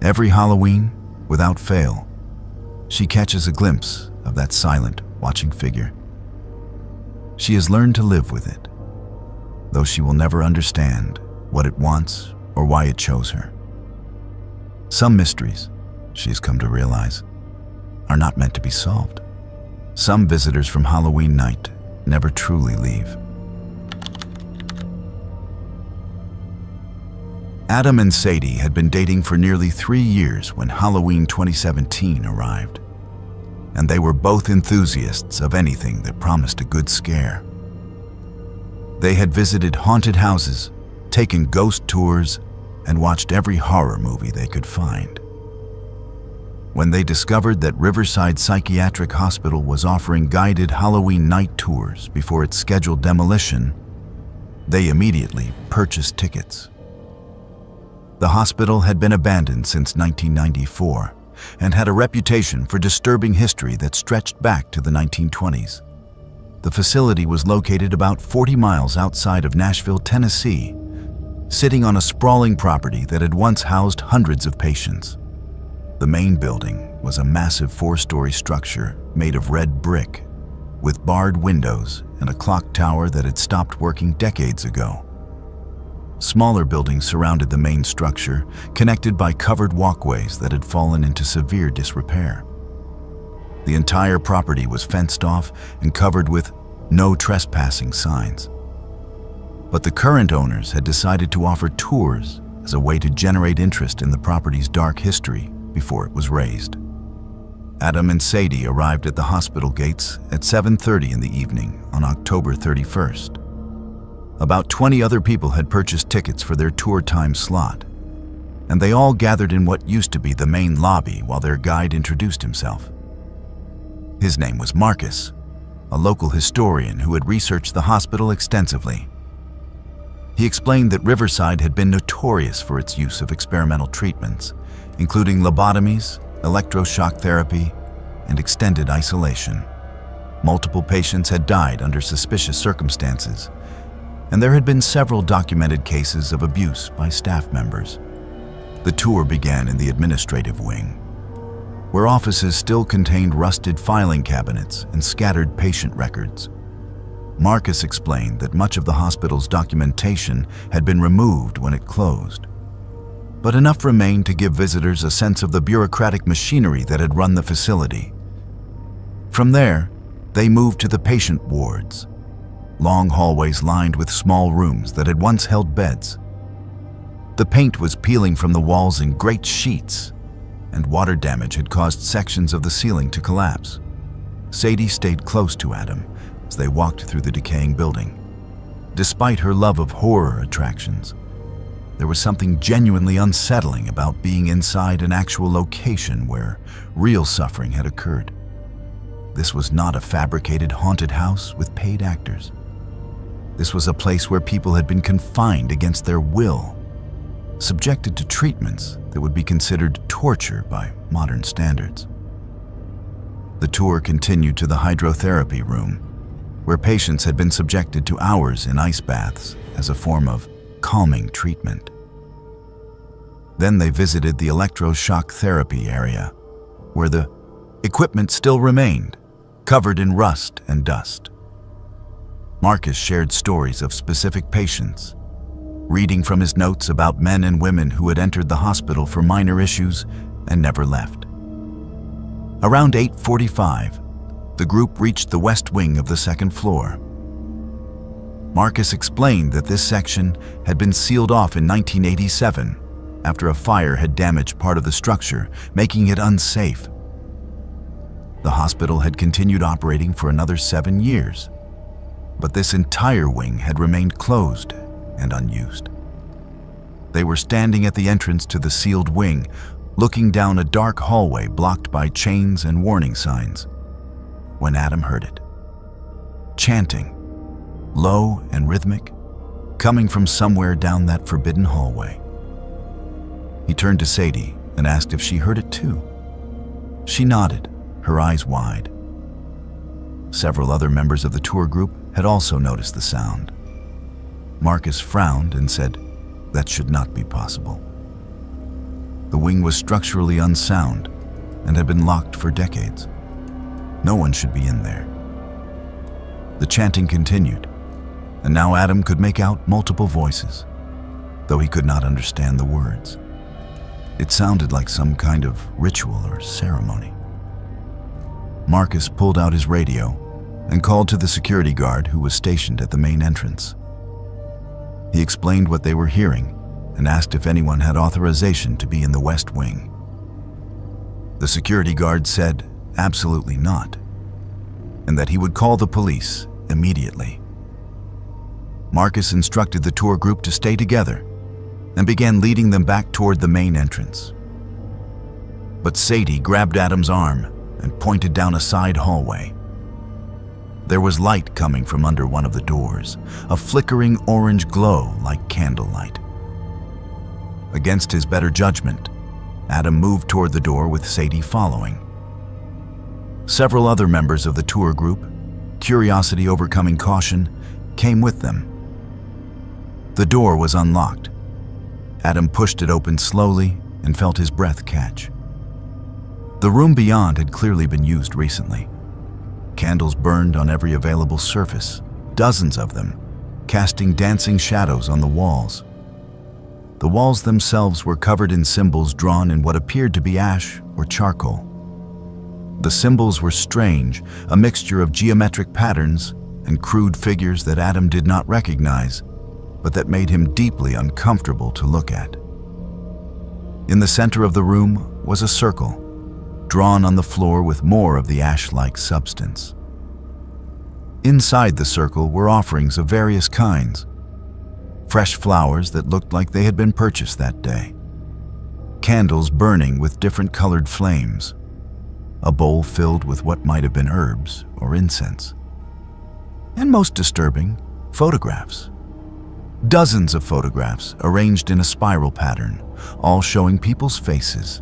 Every Halloween, without fail, she catches a glimpse of that silent, watching figure. She has learned to live with it, though she will never understand what it wants or why it chose her. Some mysteries, she's come to realize, are not meant to be solved. Some visitors from Halloween night never truly leave. Adam and Sadie had been dating for nearly 3 years when Halloween 2017 arrived, and they were both enthusiasts of anything that promised a good scare. They had visited haunted houses, taken ghost tours, and watched every horror movie they could find. When they discovered that Riverside Psychiatric Hospital was offering guided Halloween night tours before its scheduled demolition, they immediately purchased tickets. The hospital had been abandoned since 1994 and had a reputation for disturbing history that stretched back to the 1920s. The facility was located about 40 miles outside of Nashville, Tennessee, sitting on a sprawling property that had once housed hundreds of patients. The main building was a massive 4-story structure made of red brick, with barred windows and a clock tower that had stopped working decades ago. Smaller buildings surrounded the main structure, connected by covered walkways that had fallen into severe disrepair. The entire property was fenced off and covered with "No trespassing" signs. But the current owners had decided to offer tours as a way to generate interest in the property's dark history before it was razed. Adam and Sadie arrived at the hospital gates at 7:30 in the evening on October 31st. About 20 other people had purchased tickets for their tour time slot, and they all gathered in what used to be the main lobby while their guide introduced himself. His name was Marcus, a local historian who had researched the hospital extensively. He explained that Riverside had been notorious for its use of experimental treatments, including lobotomies, electroshock therapy, and extended isolation. Multiple patients had died under suspicious circumstances, and there had been several documented cases of abuse by staff members. The tour began in the administrative wing, where offices still contained rusted filing cabinets and scattered patient records. Marcus explained that much of the hospital's documentation had been removed when it closed, but enough remained to give visitors a sense of the bureaucratic machinery that had run the facility. From there, they moved to the patient wards, long hallways lined with small rooms that had once held beds. The paint was peeling from the walls in great sheets, and water damage had caused sections of the ceiling to collapse. Sadie stayed close to Adam as they walked through the decaying building. Despite her love of horror attractions, there was something genuinely unsettling about being inside an actual location where real suffering had occurred. This was not a fabricated haunted house with paid actors. This was a place where people had been confined against their will, subjected to treatments that would be considered torture by modern standards. The tour continued to the hydrotherapy room, where patients had been subjected to hours in ice baths as a form of calming treatment. Then they visited the electroshock therapy area, where the equipment still remained, covered in rust and dust. Marcus shared stories of specific patients, reading from his notes about men and women who had entered the hospital for minor issues and never left. Around 8:45, the group reached the west wing of the second floor. Marcus explained that this section had been sealed off in 1987 after a fire had damaged part of the structure, making it unsafe. The hospital had continued operating for another 7 years, but this entire wing had remained closed and unused. They were standing at the entrance to the sealed wing, looking down a dark hallway blocked by chains and warning signs, when Adam heard it. Chanting, low and rhythmic, coming from somewhere down that forbidden hallway. He turned to Sadie and asked if she heard it too. She nodded, her eyes wide. Several other members of the tour group had also noticed the sound. Marcus frowned and said that should not be possible. The wing was structurally unsound and had been locked for decades. No one should be in there. The chanting continued, and now Adam could make out multiple voices, though he could not understand the words. It sounded like some kind of ritual or ceremony. Marcus pulled out his radio and called to the security guard who was stationed at the main entrance. He explained what they were hearing and asked if anyone had authorization to be in the West Wing. The security guard said absolutely not, and that he would call the police immediately. Marcus instructed the tour group to stay together and began leading them back toward the main entrance. But Sadie grabbed Adam's arm and pointed down a side hallway. There was light coming from under one of the doors, a flickering orange glow like candlelight. Against his better judgment, Adam moved toward the door with Sadie following. Several other members of the tour group, curiosity overcoming caution, came with them. The door was unlocked. Adam pushed it open slowly and felt his breath catch. The room beyond had clearly been used recently. Candles burned on every available surface, dozens of them, casting dancing shadows on the walls. The walls themselves were covered in symbols drawn in what appeared to be ash or charcoal. The symbols were strange, a mixture of geometric patterns and crude figures that Adam did not recognize, but that made him deeply uncomfortable to look at. In the center of the room was a circle, drawn on the floor with more of the ash-like substance. Inside the circle were offerings of various kinds, fresh flowers that looked like they had been purchased that day, candles burning with different colored flames, a bowl filled with what might have been herbs or incense, and most disturbing, photographs. Dozens of photographs arranged in a spiral pattern, all showing people's faces.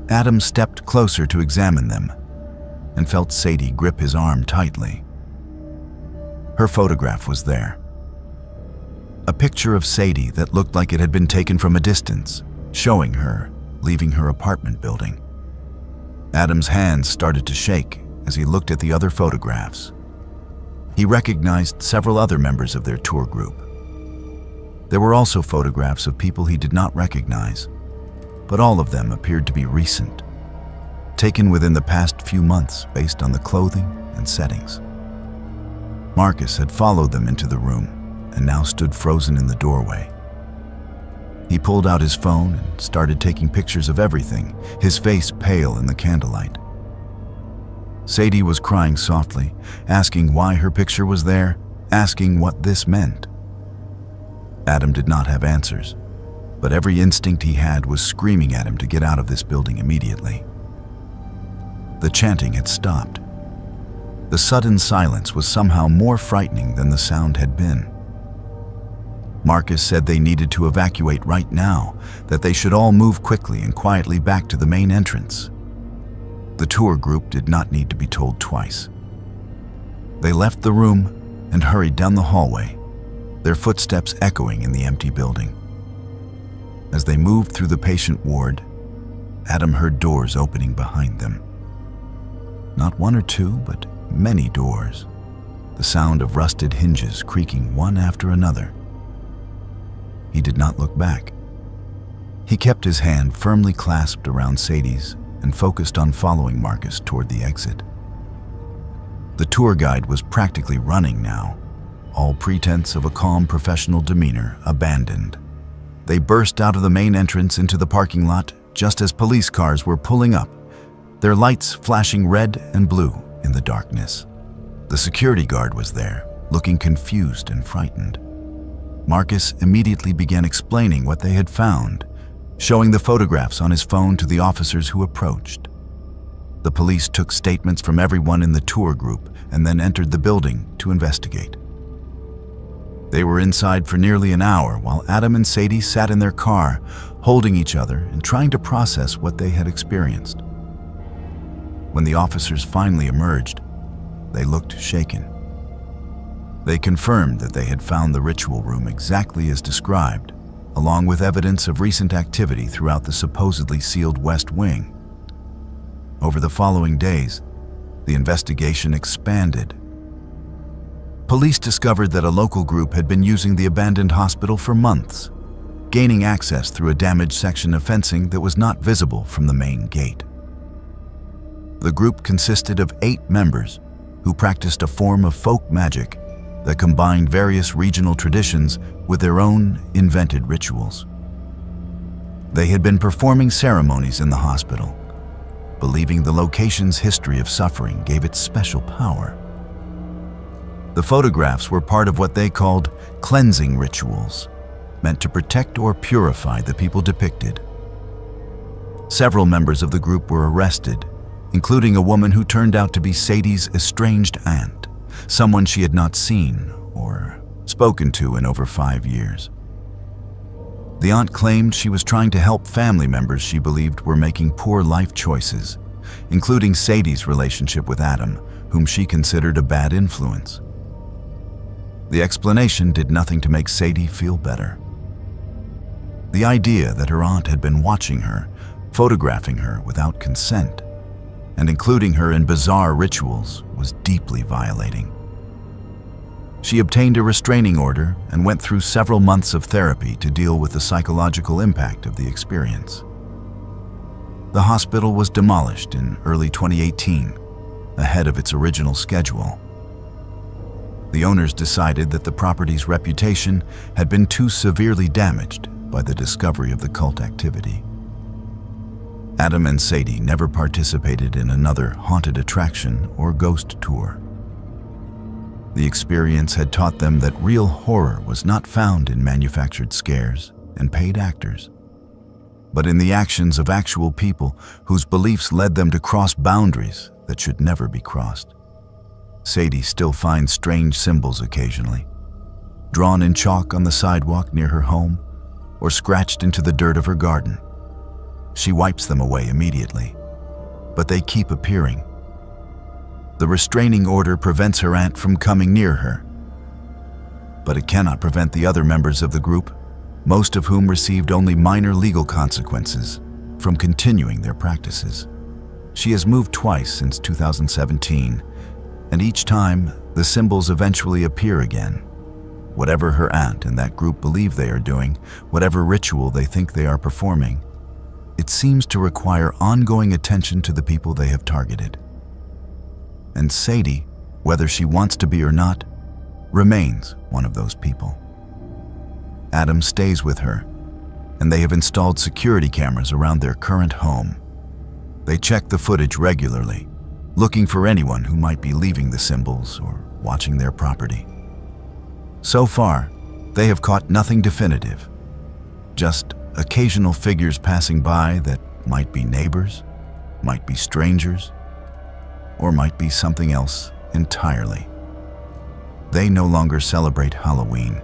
Adam stepped closer to examine them and felt Sadie grip his arm tightly. Her photograph was there. A picture of Sadie that looked like it had been taken from a distance, showing her leaving her apartment building. Adam's hands started to shake as he looked at the other photographs. He recognized several other members of their tour group. There were also photographs of people he did not recognize, but all of them appeared to be recent, taken within the past few months based on the clothing and settings. Marcus had followed them into the room and now stood frozen in the doorway. He pulled out his phone and started taking pictures of everything, his face pale in the candlelight. Sadie was crying softly, asking why her picture was there, asking what this meant. Adam did not have answers, but every instinct he had was screaming at him to get out of this building immediately. The chanting had stopped. The sudden silence was somehow more frightening than the sound had been. Marcus said they needed to evacuate right now, that they should all move quickly and quietly back to the main entrance. The tour group did not need to be told twice. They left the room and hurried down the hallway, their footsteps echoing in the empty building. As they moved through the patient ward, Adam heard doors opening behind them. Not one or two, but many doors, the sound of rusted hinges creaking one after another. He did not look back. He kept his hand firmly clasped around Sadie's and focused on following Marcus toward the exit. The tour guide was practically running now, all pretense of a calm professional demeanor abandoned. They burst out of the main entrance into the parking lot just as police cars were pulling up, their lights flashing red and blue in the darkness. The security guard was there, looking confused and frightened. Marcus immediately began explaining what they had found, showing the photographs on his phone to the officers who approached. The police took statements from everyone in the tour group and then entered the building to investigate. They were inside for nearly an hour while Adam and Sadie sat in their car, holding each other and trying to process what they had experienced. When the officers finally emerged, they looked shaken. They confirmed that they had found the ritual room exactly as described, along with evidence of recent activity throughout the supposedly sealed West Wing. Over the following days, the investigation expanded. Police discovered that a local group had been using the abandoned hospital for months, gaining access through a damaged section of fencing that was not visible from the main gate. The group consisted of 8 members who practiced a form of folk magic that combined various regional traditions with their own invented rituals. They had been performing ceremonies in the hospital, believing the location's history of suffering gave it special power. The photographs were part of what they called cleansing rituals, meant to protect or purify the people depicted. Several members of the group were arrested, including a woman who turned out to be Sadie's estranged aunt, someone she had not seen or spoken to in over 5 years. The aunt claimed she was trying to help family members she believed were making poor life choices, including Sadie's relationship with Adam, whom she considered a bad influence. The explanation did nothing to make Sadie feel better. The idea that her aunt had been watching her, photographing her without consent, and including her in bizarre rituals was deeply violating. She obtained a restraining order and went through several months of therapy to deal with the psychological impact of the experience. The hospital was demolished in early 2018, ahead of its original schedule. The owners decided that the property's reputation had been too severely damaged by the discovery of the cult activity. Adam and Sadie never participated in another haunted attraction or ghost tour. The experience had taught them that real horror was not found in manufactured scares and paid actors, but in the actions of actual people whose beliefs led them to cross boundaries that should never be crossed. Sadie still finds strange symbols occasionally, drawn in chalk on the sidewalk near her home or scratched into the dirt of her garden. She wipes them away immediately, but they keep appearing. The restraining order prevents her aunt from coming near her, but it cannot prevent the other members of the group, most of whom received only minor legal consequences, from continuing their practices. She has moved twice since 2017, and each time, the symbols eventually appear again. Whatever her aunt and that group believe they are doing, whatever ritual they think they are performing, it seems to require ongoing attention to the people they have targeted. And Sadie, whether she wants to be or not, remains one of those people. Adam stays with her, and they have installed security cameras around their current home. They check the footage regularly, looking for anyone who might be leaving the symbols or watching their property. So far, they have caught nothing definitive, just occasional figures passing by that might be neighbors, might be strangers, or might be something else entirely. They no longer celebrate Halloween.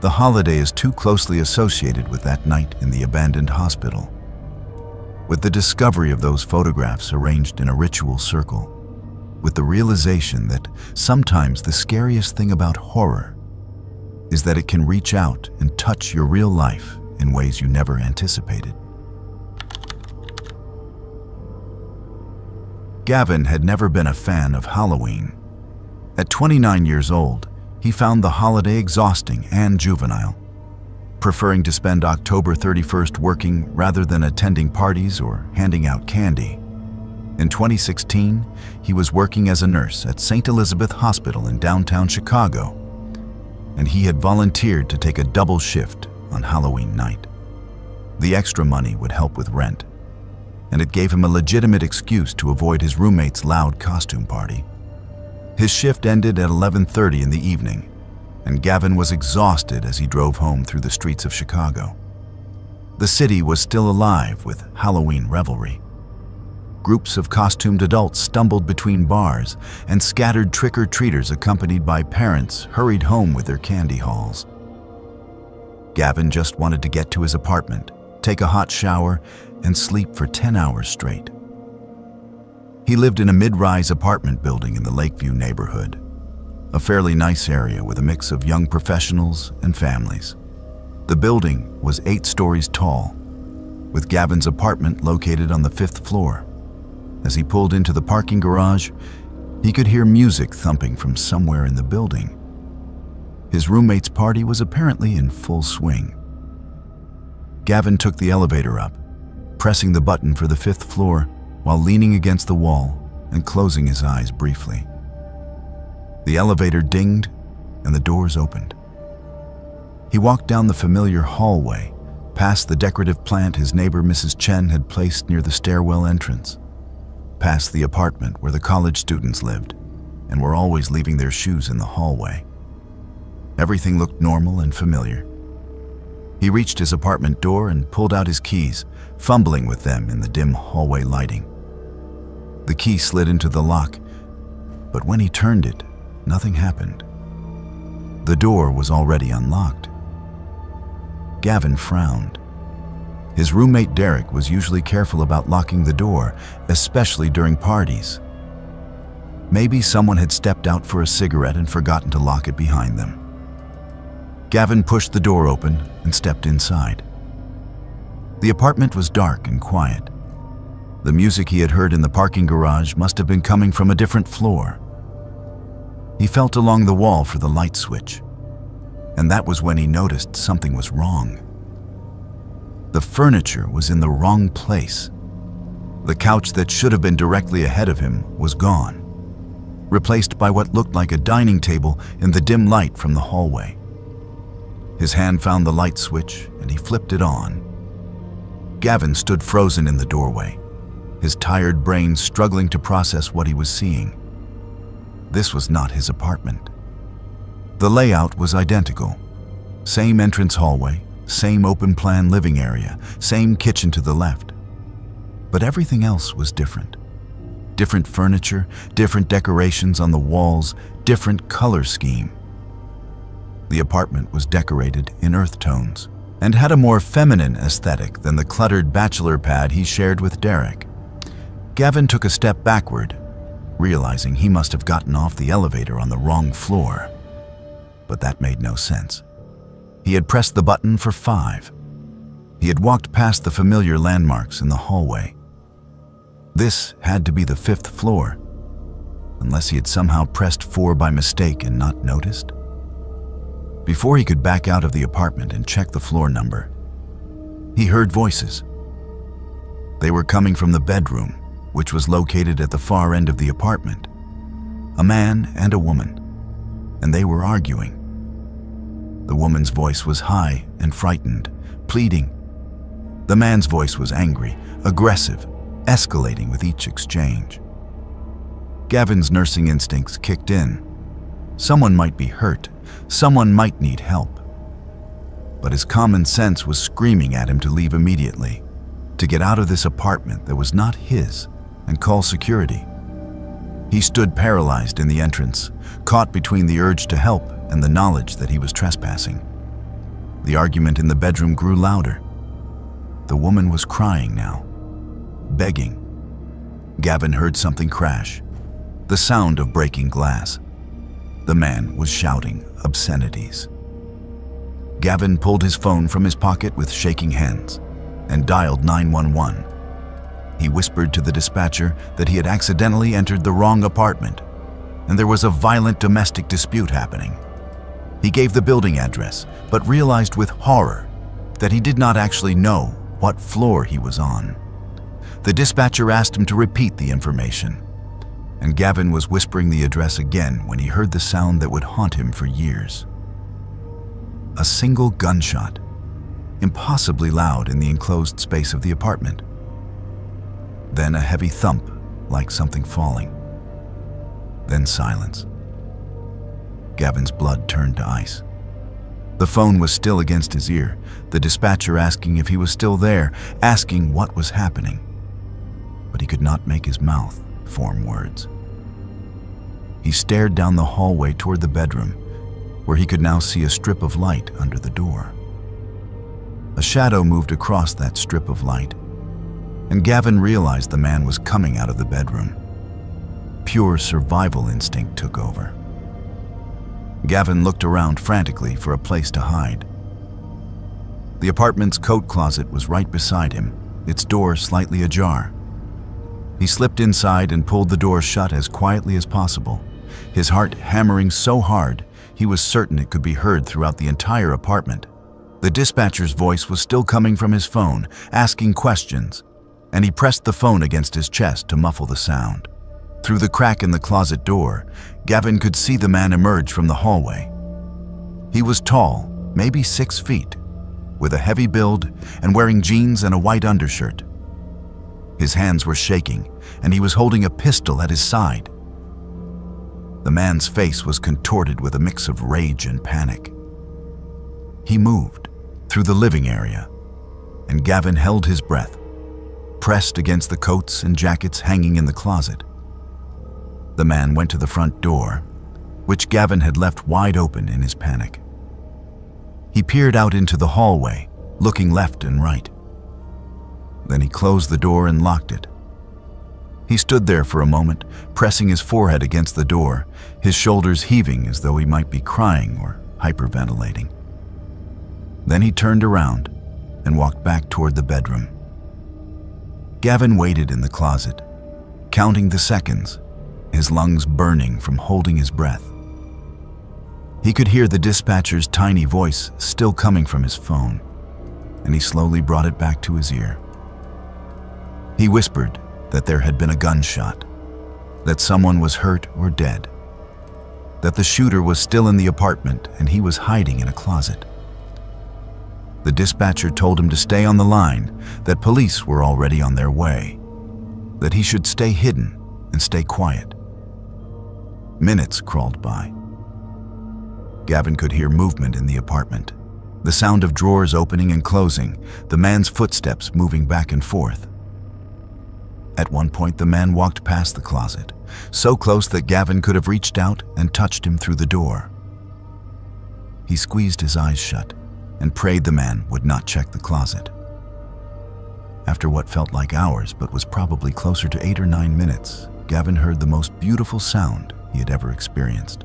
The holiday is too closely associated with that night in the abandoned hospital. With the discovery of those photographs arranged in a ritual circle, with the realization that sometimes the scariest thing about horror is that it can reach out and touch your real life in ways you never anticipated. Gavin had never been a fan of Halloween. At 29 years old, he found the holiday exhausting and juvenile, preferring to spend October 31st working rather than attending parties or handing out candy. In 2016, he was working as a nurse at St. Elizabeth Hospital in downtown Chicago, and he had volunteered to take a double shift on Halloween night. The extra money would help with rent, and it gave him a legitimate excuse to avoid his roommate's loud costume party. His shift ended at 11:30 in the evening, and Gavin was exhausted as he drove home through the streets of Chicago. The city was still alive with Halloween revelry. Groups of costumed adults stumbled between bars, and scattered trick-or-treaters accompanied by parents hurried home with their candy hauls. Gavin just wanted to get to his apartment, take a hot shower, and sleep for 10 hours straight. He lived in a mid-rise apartment building in the Lakeview neighborhood, a fairly nice area with a mix of young professionals and families. The building was 8 stories tall, with Gavin's apartment located on the 5th floor. As he pulled into the parking garage, he could hear music thumping from somewhere in the building. His roommate's party was apparently in full swing. Gavin took the elevator up, pressing the button for the 5th floor while leaning against the wall and closing his eyes briefly. The elevator dinged and the doors opened. He walked down the familiar hallway, past the decorative plant his neighbor Mrs. Chen had placed near the stairwell entrance, past the apartment where the college students lived and were always leaving their shoes in the hallway. Everything looked normal and familiar. He reached his apartment door and pulled out his keys, fumbling with them in the dim hallway lighting. The key slid into the lock, but when he turned it, nothing happened. The door was already unlocked. Gavin frowned. His roommate Derek was usually careful about locking the door, especially during parties. Maybe someone had stepped out for a cigarette and forgotten to lock it behind them. Gavin pushed the door open and stepped inside. The apartment was dark and quiet. The music he had heard in the parking garage must have been coming from a different floor. He felt along the wall for the light switch, and that was when he noticed something was wrong. The furniture was in the wrong place. The couch that should have been directly ahead of him was gone, replaced by what looked like a dining table in the dim light from the hallway. His hand found the light switch and he flipped it on. Gavin stood frozen in the doorway, his tired brain struggling to process what he was seeing. This was not his apartment. The layout was identical. Same entrance hallway, same open-plan living area, same kitchen to the left. But everything else was different. Different furniture, different decorations on the walls, different color scheme. The apartment was decorated in earth tones and had a more feminine aesthetic than the cluttered bachelor pad he shared with Derek. Gavin took a step backward, realizing he must have gotten off the elevator on the wrong floor. But that made no sense. He had pressed the button for 5. He had walked past the familiar landmarks in the hallway. This had to be the 5th floor, unless he had somehow pressed 4 by mistake and not noticed. Before he could back out of the apartment and check the floor number, he heard voices. They were coming from the bedroom, which was located at the far end of the apartment. A man and a woman, and they were arguing. The woman's voice was high and frightened, pleading. The man's voice was angry, aggressive, escalating with each exchange. Gavin's nursing instincts kicked in. Someone might be hurt, someone might need help. But his common sense was screaming at him to leave immediately, to get out of this apartment that was not his, and call security. He stood paralyzed in the entrance, caught between the urge to help and the knowledge that he was trespassing. The argument in the bedroom grew louder. The woman was crying now, begging. Gavin heard something crash, the sound of breaking glass. The man was shouting obscenities. Gavin pulled his phone from his pocket with shaking hands and dialed 911. He whispered to the dispatcher that he had accidentally entered the wrong apartment, and there was a violent domestic dispute happening. He gave the building address, but realized with horror that he did not actually know what floor he was on. The dispatcher asked him to repeat the information, and Gavin was whispering the address again when he heard the sound that would haunt him for years. A single gunshot, impossibly loud in the enclosed space of the apartment. Then a heavy thump, like something falling. Then silence. Gavin's blood turned to ice. The phone was still against his ear, the dispatcher asking if he was still there, asking what was happening. But he could not make his mouth form words. He stared down the hallway toward the bedroom, where he could now see a strip of light under the door. A shadow moved across that strip of light, and Gavin realized the man was coming out of the bedroom. Pure survival instinct took over. Gavin looked around frantically for a place to hide. The apartment's coat closet was right beside him, its door slightly ajar. He slipped inside and pulled the door shut as quietly as possible, his heart hammering so hard he was certain it could be heard throughout the entire apartment. The dispatcher's voice was still coming from his phone, asking questions, and he pressed the phone against his chest to muffle the sound. Through the crack in the closet door, Gavin could see the man emerge from the hallway. He was tall, maybe 6 feet, with a heavy build and wearing jeans and a white undershirt. His hands were shaking, and he was holding a pistol at his side. The man's face was contorted with a mix of rage and panic. He moved through the living area, and Gavin held his breath, pressed against the coats and jackets hanging in the closet. The man went to the front door, which Gavin had left wide open in his panic. He peered out into the hallway, looking left and right. Then he closed the door and locked it. He stood there for a moment, pressing his forehead against the door, his shoulders heaving as though he might be crying or hyperventilating. Then he turned around and walked back toward the bedroom. Gavin waited in the closet, counting the seconds, his lungs burning from holding his breath. He could hear the dispatcher's tiny voice still coming from his phone, and he slowly brought it back to his ear. He whispered that there had been a gunshot, that someone was hurt or dead, that the shooter was still in the apartment and he was hiding in a closet. The dispatcher told him to stay on the line, that police were already on their way, that he should stay hidden and stay quiet. Minutes crawled by. Gavin could hear movement in the apartment, the sound of drawers opening and closing, the man's footsteps moving back and forth. At one point, the man walked past the closet, so close that Gavin could have reached out and touched him through the door. He squeezed his eyes shut and prayed the man would not check the closet. After what felt like hours but was probably closer to 8 or 9 minutes, Gavin heard the most beautiful sound he had ever experienced.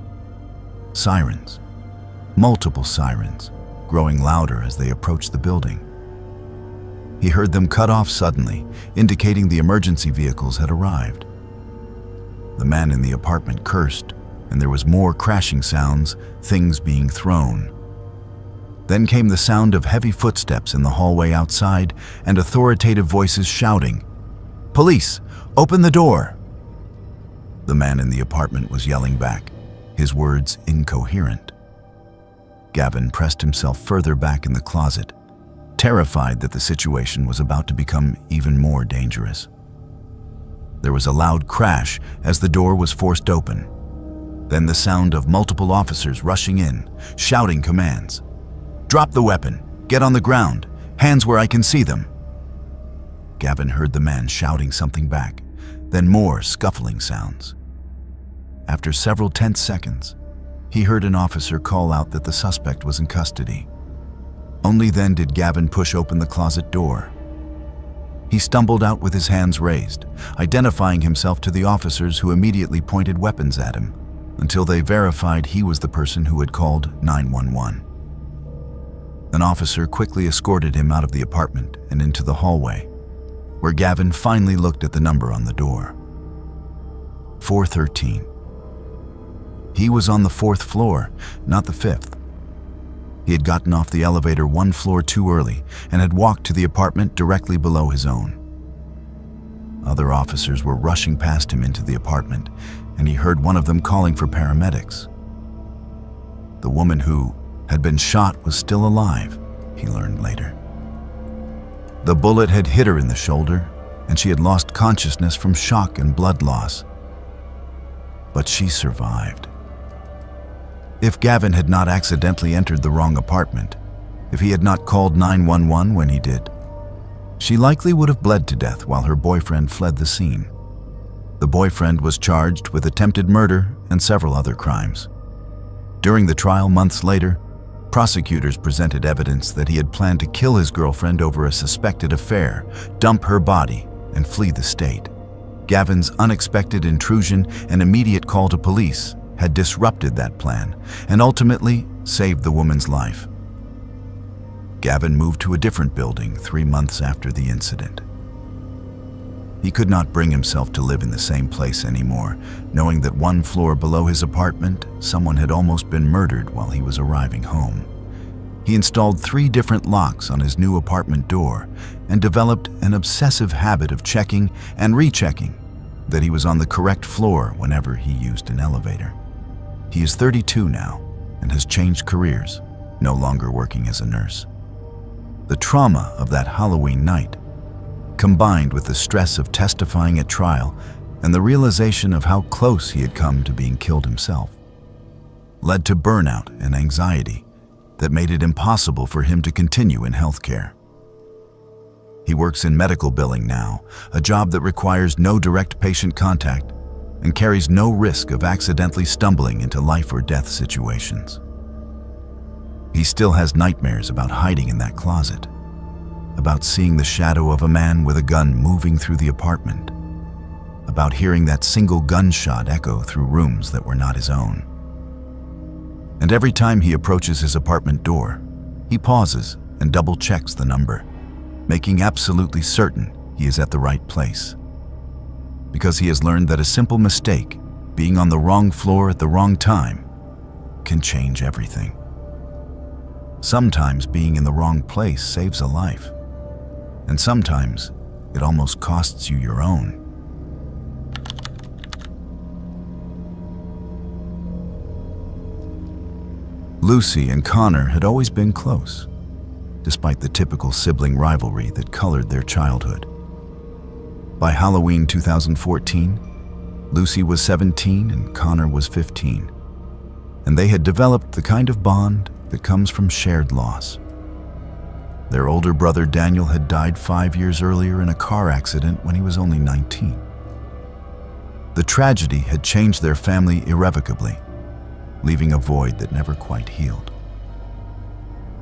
Sirens, multiple sirens, growing louder as they approached the building. He heard them cut off suddenly, indicating the emergency vehicles had arrived. The man in the apartment cursed, and there was more crashing sounds, things being thrown. Then came the sound of heavy footsteps in the hallway outside and authoritative voices shouting, "Police, open the door!" The man in the apartment was yelling back, his words incoherent. Gavin pressed himself further back in the closet, terrified that the situation was about to become even more dangerous. There was a loud crash as the door was forced open. Then the sound of multiple officers rushing in, shouting commands. "Drop the weapon! Get on the ground! Hands where I can see them!" Gavin heard the man shouting something back, then more scuffling sounds. After several tense seconds, he heard an officer call out that the suspect was in custody. Only then did Gavin push open the closet door. He stumbled out with his hands raised, identifying himself to the officers who immediately pointed weapons at him, until they verified he was the person who had called 911. An officer quickly escorted him out of the apartment and into the hallway, where Gavin finally looked at the number on the door. 413. He was on the 4th floor, not the 5th. He had gotten off the elevator 1 floor too early and had walked to the apartment directly below his own. Other officers were rushing past him into the apartment, and he heard one of them calling for paramedics. The woman who had been shot was still alive, he learned later. The bullet had hit her in the shoulder, and she had lost consciousness from shock and blood loss. But she survived. If Gavin had not accidentally entered the wrong apartment, if he had not called 911 when he did, she likely would have bled to death while her boyfriend fled the scene. The boyfriend was charged with attempted murder and several other crimes. During the trial months later, prosecutors presented evidence that he had planned to kill his girlfriend over a suspected affair, dump her body, and flee the state. Gavin's unexpected intrusion and immediate call to police had disrupted that plan and ultimately saved the woman's life. Gavin moved to a different building 3 months after the incident. He could not bring himself to live in the same place anymore, knowing that 1 floor below his apartment, someone had almost been murdered while he was arriving home. He installed 3 different locks on his new apartment door and developed an obsessive habit of checking and rechecking that he was on the correct floor whenever he used an elevator. He is 32 now and has changed careers, no longer working as a nurse. The trauma of that Halloween night, combined with the stress of testifying at trial and the realization of how close he had come to being killed himself, led to burnout and anxiety that made it impossible for him to continue in healthcare. He works in medical billing now, a job that requires no direct patient contact and carries no risk of accidentally stumbling into life or death situations. He still has nightmares about hiding in that closet, about seeing the shadow of a man with a gun moving through the apartment, about hearing that single gunshot echo through rooms that were not his own. And every time he approaches his apartment door, he pauses and double-checks the number, making absolutely certain he is at the right place. Because he has learned that a simple mistake, being on the wrong floor at the wrong time, can change everything. Sometimes being in the wrong place saves a life, and sometimes it almost costs you your own. Lucy and Connor had always been close, despite the typical sibling rivalry that colored their childhood. By Halloween 2014, Lucy was 17 and Connor was 15, and they had developed the kind of bond that comes from shared loss. Their older brother Daniel had died 5 years earlier in a car accident when he was only 19. The tragedy had changed their family irrevocably, leaving a void that never quite healed.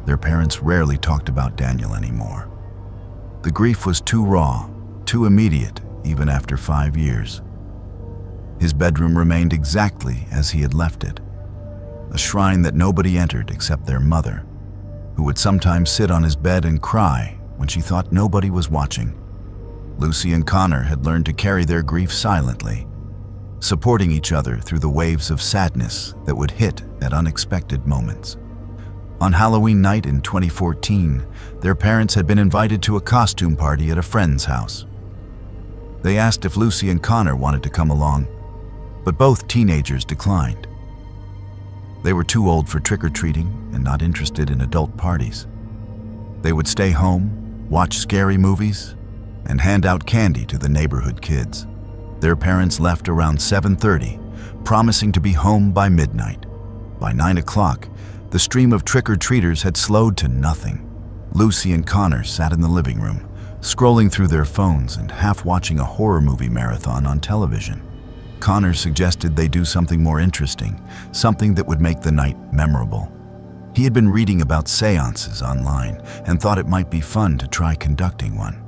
Their parents rarely talked about Daniel anymore. The grief was too raw, too immediate, even after 5 years. His bedroom remained exactly as he had left it, a shrine that nobody entered except their mother, who would sometimes sit on his bed and cry when she thought nobody was watching. Lucy and Connor had learned to carry their grief silently, supporting each other through the waves of sadness that would hit at unexpected moments. On Halloween night in 2014, their parents had been invited to a costume party at a friend's house. They asked if Lucy and Connor wanted to come along, but both teenagers declined. They were too old for trick-or-treating and not interested in adult parties. They would stay home, watch scary movies, and hand out candy to the neighborhood kids. Their parents left around 7:30, promising to be home by midnight. By 9 o'clock, the stream of trick-or-treaters had slowed to nothing. Lucy and Connor sat in the living room, scrolling through their phones and half watching a horror movie marathon on television. Connor suggested they do something more interesting, something that would make the night memorable. He had been reading about seances online and thought it might be fun to try conducting one.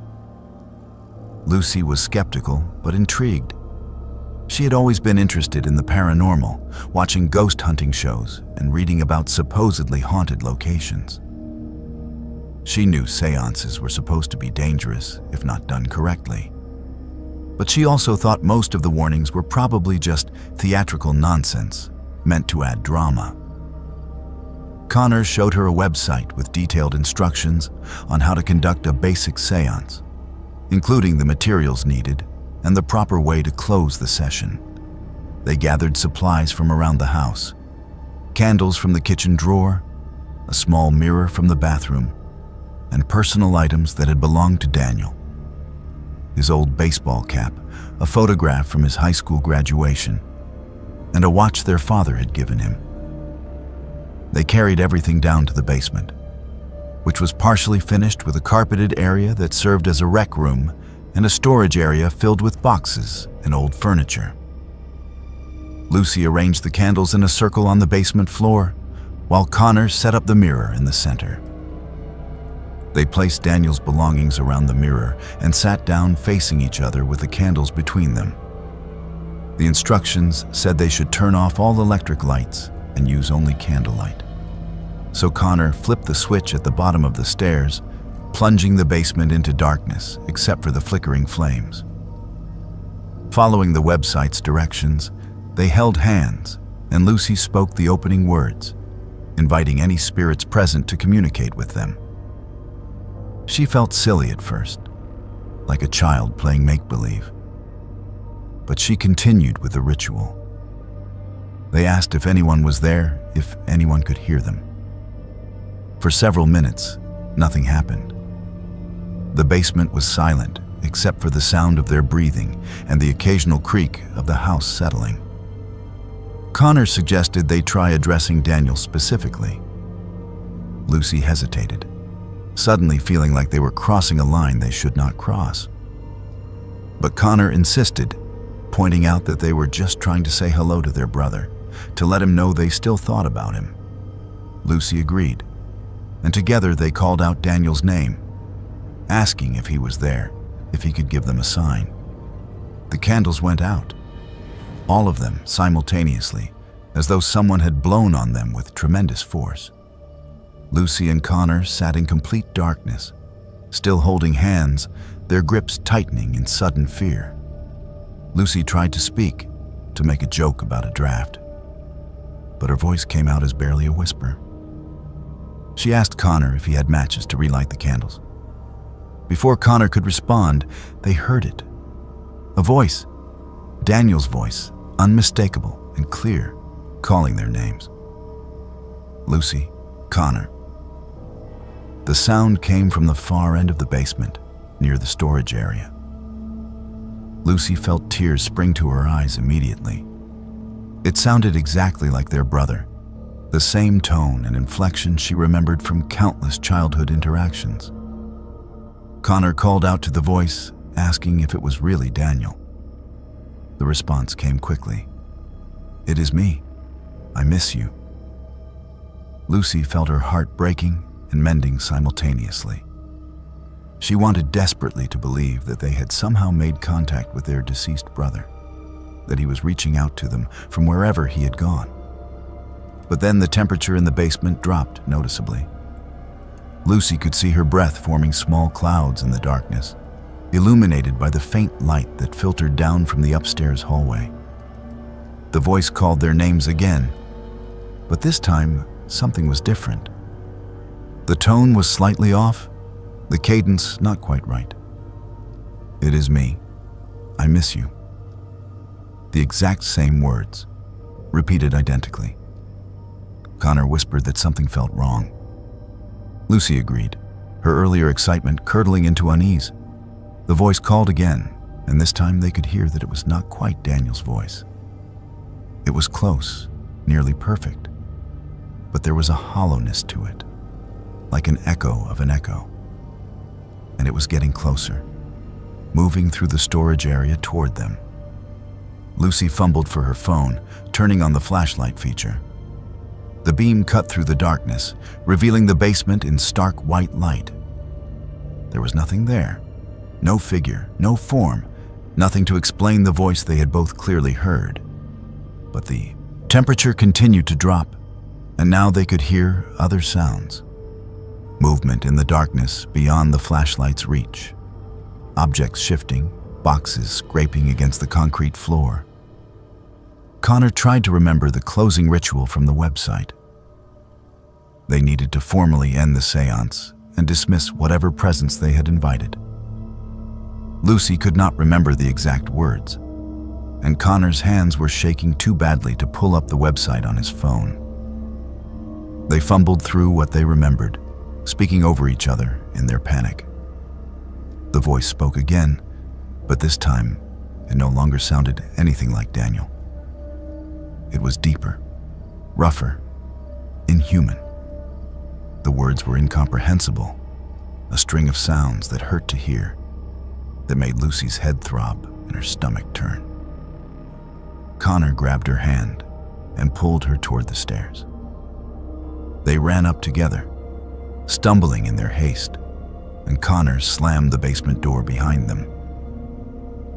Lucy was skeptical but intrigued. She had always been interested in the paranormal, watching ghost hunting shows and reading about supposedly haunted locations. She knew seances were supposed to be dangerous if not done correctly. But she also thought most of the warnings were probably just theatrical nonsense, meant to add drama. Connor showed her a website with detailed instructions on how to conduct a basic seance, including the materials needed and the proper way to close the session. They gathered supplies from around the house, candles from the kitchen drawer, a small mirror from the bathroom, and personal items that had belonged to Daniel. His old baseball cap, a photograph from his high school graduation, and a watch their father had given him. They carried everything down to the basement, which was partially finished with a carpeted area that served as a rec room and a storage area filled with boxes and old furniture. Lucy arranged the candles in a circle on the basement floor, while Connor set up the mirror in the center. They placed Daniel's belongings around the mirror and sat down facing each other with the candles between them. The instructions said they should turn off all electric lights and use only candlelight. So Connor flipped the switch at the bottom of the stairs, plunging the basement into darkness except for the flickering flames. Following the website's directions, they held hands, and Lucy spoke the opening words, inviting any spirits present to communicate with them. She felt silly at first, like a child playing make-believe. But she continued with the ritual. They asked if anyone was there, if anyone could hear them. For several minutes, nothing happened. The basement was silent, except for the sound of their breathing and the occasional creak of the house settling. Connor suggested they try addressing Daniel specifically. Lucy hesitated, suddenly feeling like they were crossing a line they should not cross. But Connor insisted, pointing out that they were just trying to say hello to their brother, to let him know they still thought about him. Lucy agreed, and together they called out Daniel's name, asking if he was there, if he could give them a sign. The candles went out, all of them simultaneously, as though someone had blown on them with tremendous force. Lucy and Connor sat in complete darkness, still holding hands, their grips tightening in sudden fear. Lucy tried to speak, to make a joke about a draft, but her voice came out as barely a whisper. She asked Connor if he had matches to relight the candles. Before Connor could respond, they heard it. A voice, Daniel's voice, unmistakable and clear, calling their names. Lucy, Connor. The sound came from the far end of the basement, near the storage area. Lucy felt tears spring to her eyes immediately. It sounded exactly like their brother, the same tone and inflection she remembered from countless childhood interactions. Connor called out to the voice, asking if it was really Daniel. The response came quickly. "It is me. I miss you." Lucy felt her heart breaking and mending simultaneously. She wanted desperately to believe that they had somehow made contact with their deceased brother, that he was reaching out to them from wherever he had gone. But then the temperature in the basement dropped noticeably. Lucy could see her breath forming small clouds in the darkness, illuminated by the faint light that filtered down from the upstairs hallway. The voice called their names again, but this time something was different. The tone was slightly off, the cadence not quite right. "It is me. I miss you." The exact same words, repeated identically. Connor whispered that something felt wrong. Lucy agreed, her earlier excitement curdling into unease. The voice called again, and this time they could hear that it was not quite Daniel's voice. It was close, nearly perfect, but there was a hollowness to it, like an echo of an echo. And it was getting closer, moving through the storage area toward them. Lucy fumbled for her phone, turning on the flashlight feature. The beam cut through the darkness, revealing the basement in stark white light. There was nothing there. No figure, no form, nothing to explain the voice they had both clearly heard. But the temperature continued to drop, and now they could hear other sounds. Movement in the darkness beyond the flashlight's reach. Objects shifting, boxes scraping against the concrete floor. Connor tried to remember the closing ritual from the website. They needed to formally end the seance and dismiss whatever presence they had invited. Lucy could not remember the exact words, and Connor's hands were shaking too badly to pull up the website on his phone. They fumbled through what they remembered, speaking over each other in their panic. The voice spoke again, but this time it no longer sounded anything like Daniel. It was deeper, rougher, inhuman. The words were incomprehensible, a string of sounds that hurt to hear, that made Lucy's head throb and her stomach turn. Connor grabbed her hand and pulled her toward the stairs. They ran up together, stumbling in their haste, and Connor slammed the basement door behind them.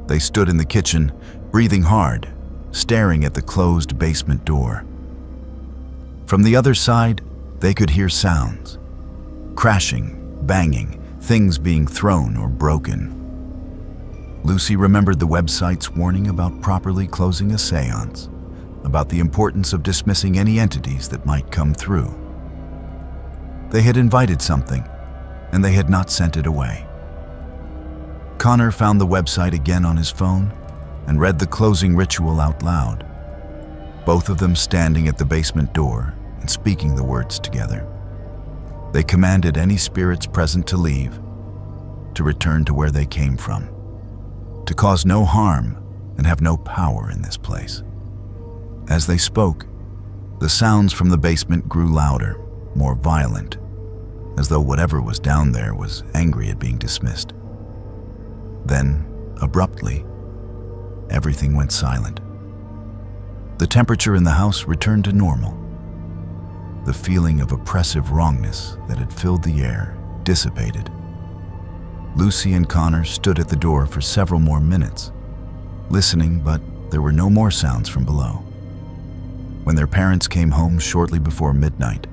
They stood in the kitchen, breathing hard, staring at the closed basement door. From the other side, they could hear sounds: crashing, banging, things being thrown or broken. Lucy remembered the website's warning about properly closing a seance, about the importance of dismissing any entities that might come through. They had invited something, and they had not sent it away. Connor found the website again on his phone and read the closing ritual out loud, both of them standing at the basement door and speaking the words together. They commanded any spirits present to leave, to return to where they came from, to cause no harm and have no power in this place. As they spoke, the sounds from the basement grew louder, more violent, as though whatever was down there was angry at being dismissed. Then, abruptly, everything went silent. The temperature in the house returned to normal. The feeling of oppressive wrongness that had filled the air dissipated. Lucy and Connor stood at the door for several more minutes, listening, but there were no more sounds from below. When their parents came home shortly before midnight,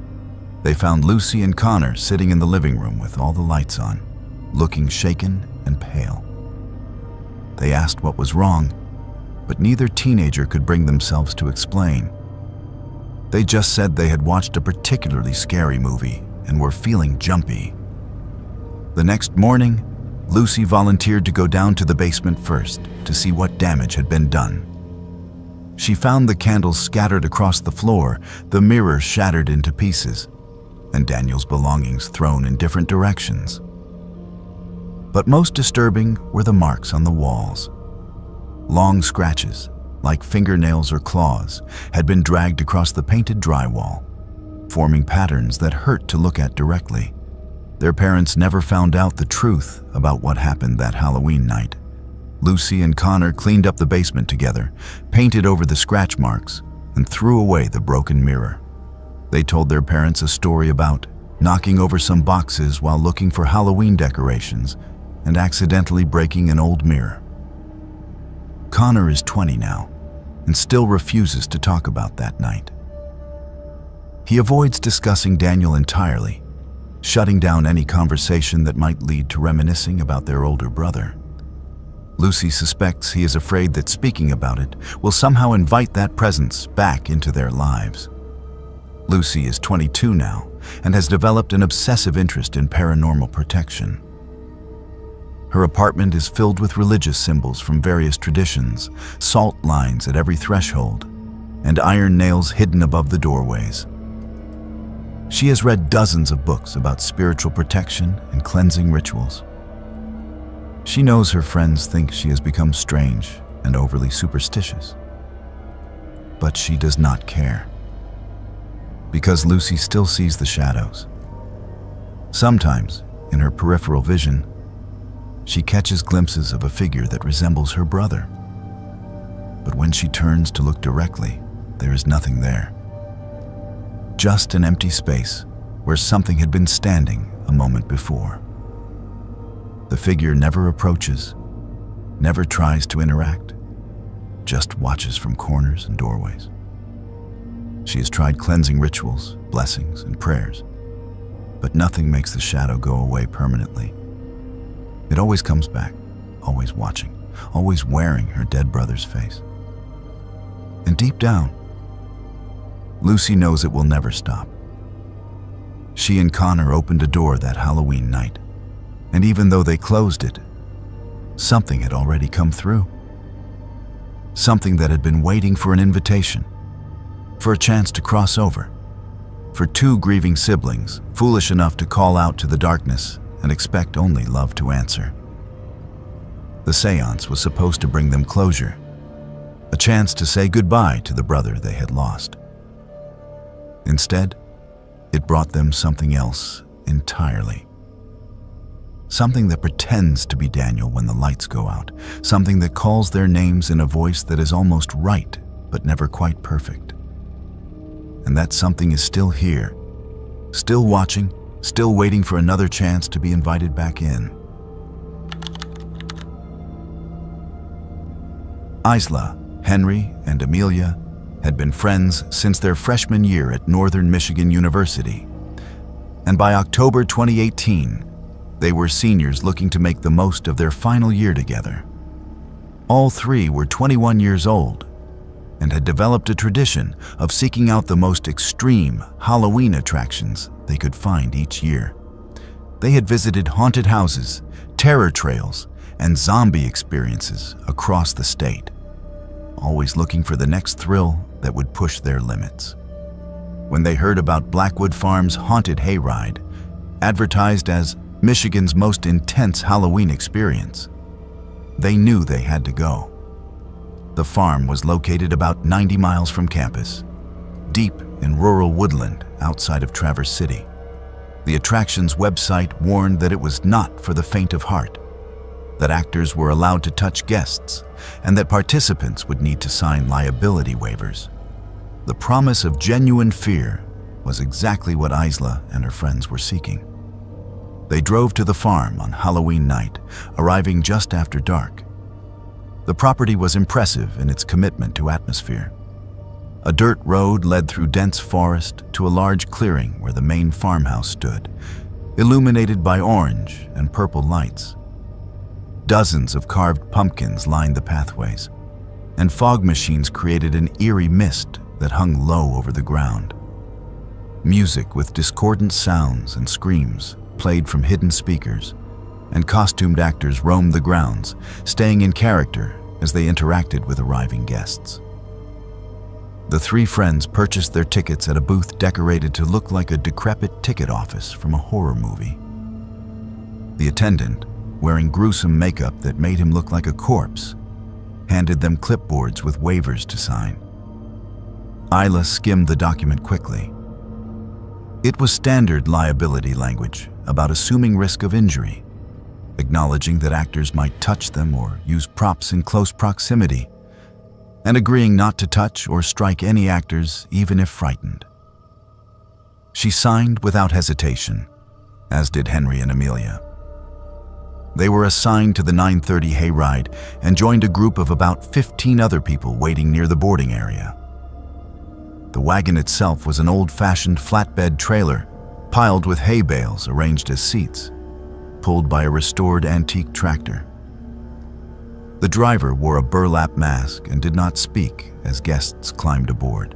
they found Lucy and Connor sitting in the living room with all the lights on, looking shaken and pale. They asked what was wrong, but neither teenager could bring themselves to explain. They just said they had watched a particularly scary movie and were feeling jumpy. The next morning, Lucy volunteered to go down to the basement first to see what damage had been done. She found the candles scattered across the floor, the mirror shattered into pieces, and Daniel's belongings thrown in different directions. But most disturbing were the marks on the walls. Long scratches, like fingernails or claws, had been dragged across the painted drywall, forming patterns that hurt to look at directly. Their parents never found out the truth about what happened that Halloween night. Lucy and Connor cleaned up the basement together, painted over the scratch marks, and threw away the broken mirror. They told their parents a story about knocking over some boxes while looking for Halloween decorations and accidentally breaking an old mirror. Connor is 20 now and still refuses to talk about that night. He avoids discussing Daniel entirely, shutting down any conversation that might lead to reminiscing about their older brother. Lucy suspects he is afraid that speaking about it will somehow invite that presence back into their lives. Lucy is 22 now and has developed an obsessive interest in paranormal protection. Her apartment is filled with religious symbols from various traditions, salt lines at every threshold, and iron nails hidden above the doorways. She has read dozens of books about spiritual protection and cleansing rituals. She knows her friends think she has become strange and overly superstitious. But she does not care, because Lucy still sees the shadows. Sometimes, in her peripheral vision, she catches glimpses of a figure that resembles her brother. But when she turns to look directly, there is nothing there. Just an empty space where something had been standing a moment before. The figure never approaches, never tries to interact, just watches from corners and doorways. She has tried cleansing rituals, blessings, and prayers, but nothing makes the shadow go away permanently. It always comes back, always watching, always wearing her dead brother's face. And deep down, Lucy knows it will never stop. She and Connor opened a door that Halloween night, and even though they closed it, something had already come through. Something that had been waiting for an invitation, for a chance to cross over, for two grieving siblings foolish enough to call out to the darkness and expect only love to answer. The seance was supposed to bring them closure, a chance to say goodbye to the brother they had lost. Instead, It brought them something else entirely. Something that pretends to be Daniel when the lights go out. Something that calls their names in a voice that is almost right, but never quite perfect. And that something is still here, still watching, still waiting for another chance to be invited back in. Isla, Henry, and Amelia had been friends since their freshman year at Northern Michigan University. And by October 2018, they were seniors looking to make the most of their final year together. All three were 21 years old and had developed a tradition of seeking out the most extreme Halloween attractions they could find each year. They had visited haunted houses, terror trails, and zombie experiences across the state, always looking for the next thrill that would push their limits. When they heard about Blackwood Farm's haunted hayride, advertised as Michigan's most intense Halloween experience, they knew they had to go. The farm was located about 90 miles from campus, deep in rural woodland outside of Traverse City. The attraction's website warned that it was not for the faint of heart, that actors were allowed to touch guests, and that participants would need to sign liability waivers. The promise of genuine fear was exactly what Isla and her friends were seeking. They drove to the farm on Halloween night, arriving just after dark. The property was impressive in its commitment to atmosphere. A dirt road led through dense forest to a large clearing where the main farmhouse stood, illuminated by orange and purple lights. Dozens of carved pumpkins lined the pathways, and fog machines created an eerie mist that hung low over the ground. Music with discordant sounds and screams played from hidden speakers, and costumed actors roamed the grounds, staying in character as they interacted with arriving guests. The three friends purchased their tickets at a booth decorated to look like a decrepit ticket office from a horror movie. The attendant, wearing gruesome makeup that made him look like a corpse, handed them clipboards with waivers to sign. Isla skimmed the document quickly. It was standard liability language about assuming risk of injury, acknowledging that actors might touch them or use props in close proximity, and agreeing not to touch or strike any actors even if frightened. She signed without hesitation, as did Henry and Amelia. They were assigned to the 9:30 hayride and joined a group of about 15 other people waiting near the boarding area. The wagon itself was an old-fashioned flatbed trailer, piled with hay bales arranged as seats, pulled by a restored antique tractor. The driver wore a burlap mask and did not speak as guests climbed aboard.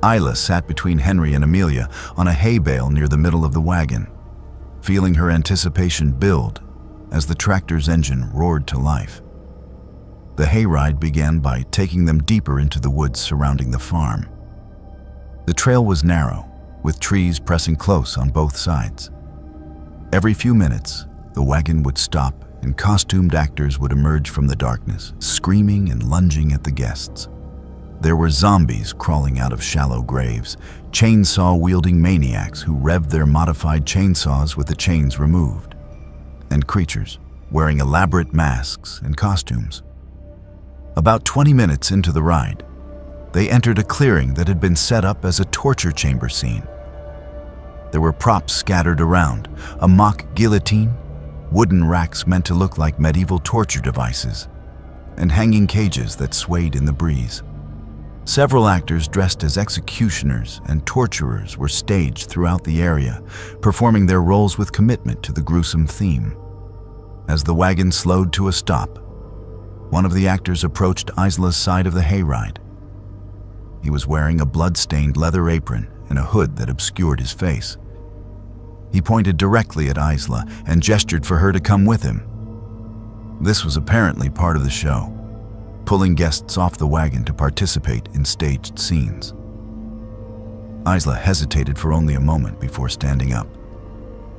Isla sat between Henry and Amelia on a hay bale near the middle of the wagon, feeling her anticipation build as the tractor's engine roared to life. The hayride began by taking them deeper into the woods surrounding the farm. The trail was narrow, with trees pressing close on both sides. Every few minutes, the wagon would stop and costumed actors would emerge from the darkness, screaming and lunging at the guests. There were zombies crawling out of shallow graves, chainsaw-wielding maniacs who revved their modified chainsaws with the chains removed, and creatures wearing elaborate masks and costumes. About 20 minutes into the ride, they entered a clearing that had been set up as a torture chamber scene. There were props scattered around, a mock guillotine, wooden racks meant to look like medieval torture devices, and hanging cages that swayed in the breeze. Several actors dressed as executioners and torturers were staged throughout the area, performing their roles with commitment to the gruesome theme. As the wagon slowed to a stop, one of the actors approached Isla's side of the hayride. He was wearing a blood-stained leather apron and a hood that obscured his face. He pointed directly at Isla and gestured for her to come with him. This was apparently part of the show, pulling guests off the wagon to participate in staged scenes. Isla hesitated for only a moment before standing up,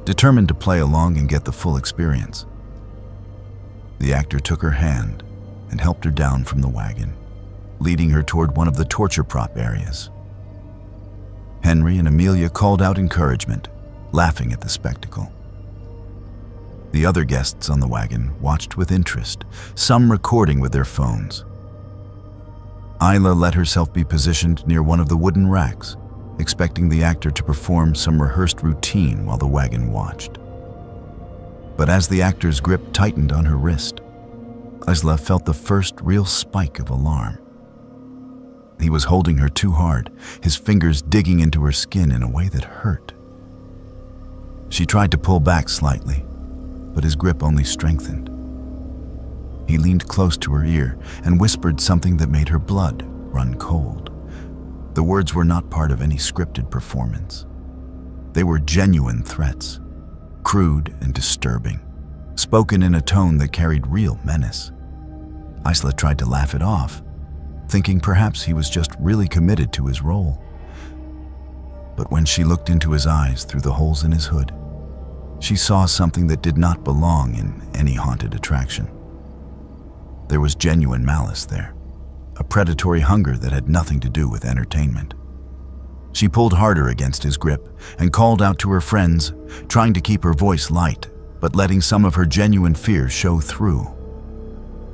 determined to play along and get the full experience. The actor took her hand and helped her down from the wagon, leading her toward one of the torture prop areas. Henry and Amelia called out encouragement, laughing at the spectacle. The other guests on the wagon watched with interest, some recording with their phones. Isla let herself be positioned near one of the wooden racks, expecting the actor to perform some rehearsed routine while the wagon watched. But as the actor's grip tightened on her wrist, Isla felt the first real spike of alarm. He was holding her too hard, his fingers digging into her skin in a way that hurt. She tried to pull back slightly, but his grip only strengthened. He leaned close to her ear and whispered something that made her blood run cold. The words were not part of any scripted performance. They were genuine threats, crude and disturbing, spoken in a tone that carried real menace. Isla tried to laugh it off, thinking perhaps he was just really committed to his role. But when she looked into his eyes through the holes in his hood, she saw something that did not belong in any haunted attraction. There was genuine malice there, a predatory hunger that had nothing to do with entertainment. She pulled harder against his grip and called out to her friends, trying to keep her voice light, but letting some of her genuine fear show through.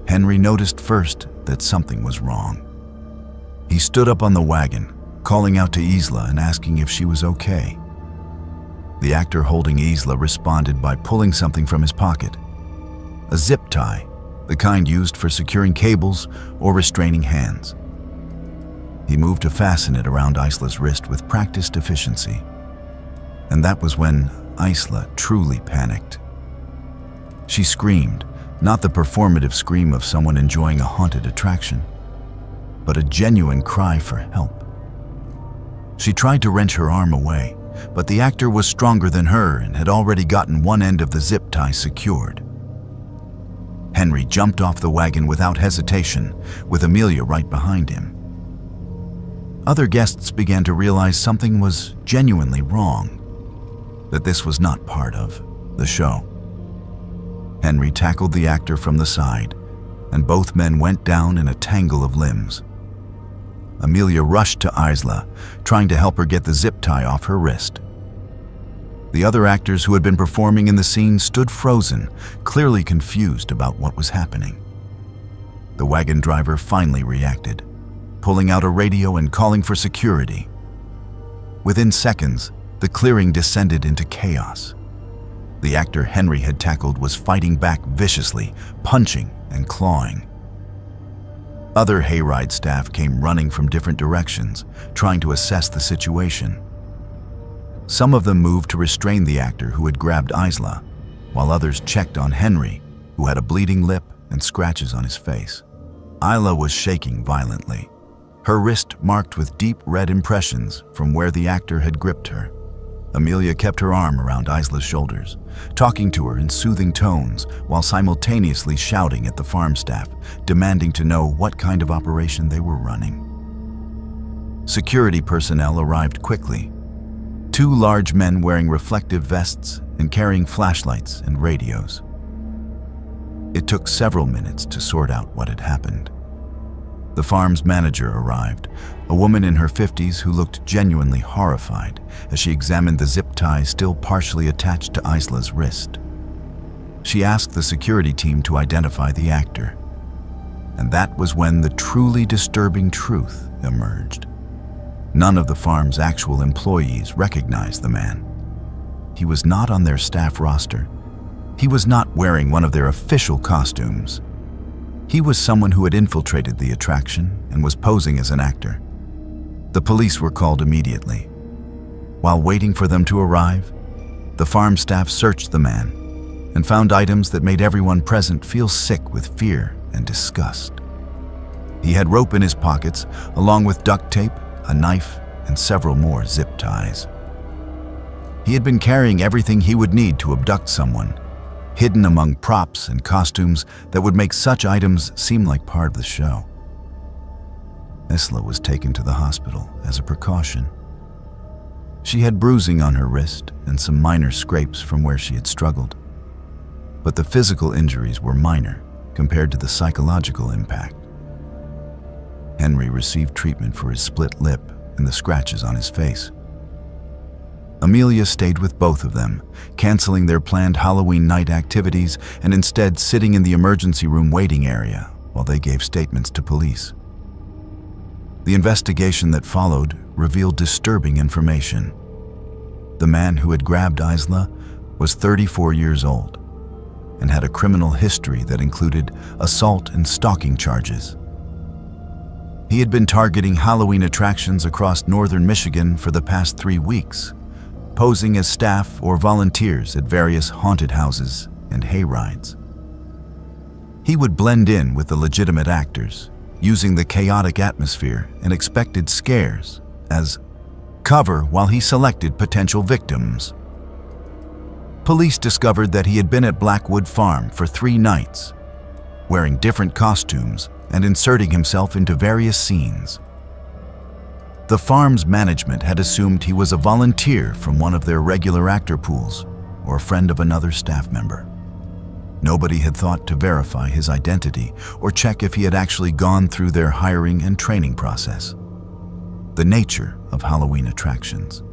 Henry noticed first that something was wrong. He stood up on the wagon, calling out to Isla and asking if she was okay. The actor holding Isla responded by pulling something from his pocket. A zip tie, the kind used for securing cables or restraining hands. He moved to fasten it around Isla's wrist with practiced efficiency. And that was when Isla truly panicked. She screamed, not the performative scream of someone enjoying a haunted attraction, but a genuine cry for help. She tried to wrench her arm away, but the actor was stronger than her and had already gotten one end of the zip tie secured. Henry jumped off the wagon without hesitation, with Amelia right behind him. Other guests began to realize something was genuinely wrong, that this was not part of the show. Henry tackled the actor from the side, and both men went down in a tangle of limbs. Amelia rushed to Isla, trying to help her get the zip tie off her wrist. The other actors who had been performing in the scene stood frozen, clearly confused about what was happening. The wagon driver finally reacted, pulling out a radio and calling for security. Within seconds, the clearing descended into chaos. The actor Henry had tackled was fighting back viciously, punching and clawing. Other hayride staff came running from different directions, trying to assess the situation. Some of them moved to restrain the actor who had grabbed Isla, while others checked on Henry, who had a bleeding lip and scratches on his face. Isla was shaking violently, her wrist marked with deep red impressions from where the actor had gripped her. Amelia kept her arm around Isla's shoulders, talking to her in soothing tones while simultaneously shouting at the farm staff, demanding to know what kind of operation they were running. Security personnel arrived quickly. Two large men wearing reflective vests and carrying flashlights and radios. It took several minutes to sort out what had happened. The farm's manager arrived, a woman in her 50s who looked genuinely horrified as she examined the zip tie still partially attached to Isla's wrist. She asked the security team to identify the actor. And that was when the truly disturbing truth emerged. None of the farm's actual employees recognized the man. He was not on their staff roster. He was not wearing one of their official costumes. He was someone who had infiltrated the attraction and was posing as an actor. The police were called immediately. While waiting for them to arrive, the farm staff searched the man and found items that made everyone present feel sick with fear and disgust. He had rope in his pockets, along with duct tape, a knife, and several more zip ties. He had been carrying everything he would need to abduct someone, hidden among props and costumes that would make such items seem like part of the show. Isla was taken to the hospital as a precaution. She had bruising on her wrist and some minor scrapes from where she had struggled. But the physical injuries were minor compared to the psychological impact. Henry received treatment for his split lip and the scratches on his face, Amelia stayed with both of them, canceling their planned Halloween night activities and instead sitting in the emergency room waiting area while they gave statements to police. The investigation that followed revealed disturbing information. The man who had grabbed Isla was 34 years old and had a criminal history that included assault and stalking charges. He had been targeting Halloween attractions across northern Michigan for the past 3 weeks, posing as staff or volunteers at various haunted houses and hayrides. He would blend in with the legitimate actors, using the chaotic atmosphere and expected scares as cover while he selected potential victims. Police discovered that he had been at Blackwood Farm for 3 nights, wearing different costumes and inserting himself into various scenes. The farm's management had assumed he was a volunteer from one of their regular actor pools or a friend of another staff member. Nobody had thought to verify his identity or check if he had actually gone through their hiring and training process. The nature of Halloween attractions,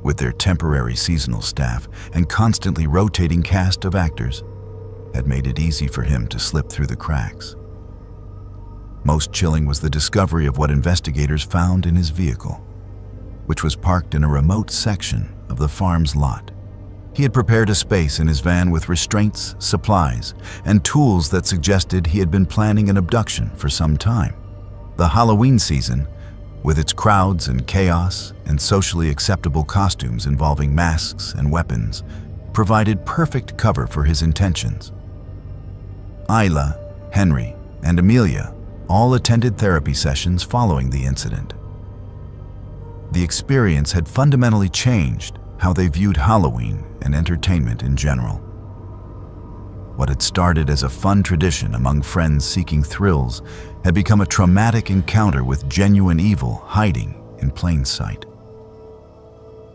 with their temporary seasonal staff and constantly rotating cast of actors, had made it easy for him to slip through the cracks. Most chilling was the discovery of what investigators found in his vehicle, which was parked in a remote section of the farm's lot. He had prepared a space in his van with restraints, supplies, and tools that suggested he had been planning an abduction for some time. The Halloween season, with its crowds and chaos and socially acceptable costumes involving masks and weapons, provided perfect cover for his intentions. Isla, Henry, and Amelia all attended therapy sessions following the incident. The experience had fundamentally changed how they viewed Halloween and entertainment in general. What had started as a fun tradition among friends seeking thrills had become a traumatic encounter with genuine evil hiding in plain sight.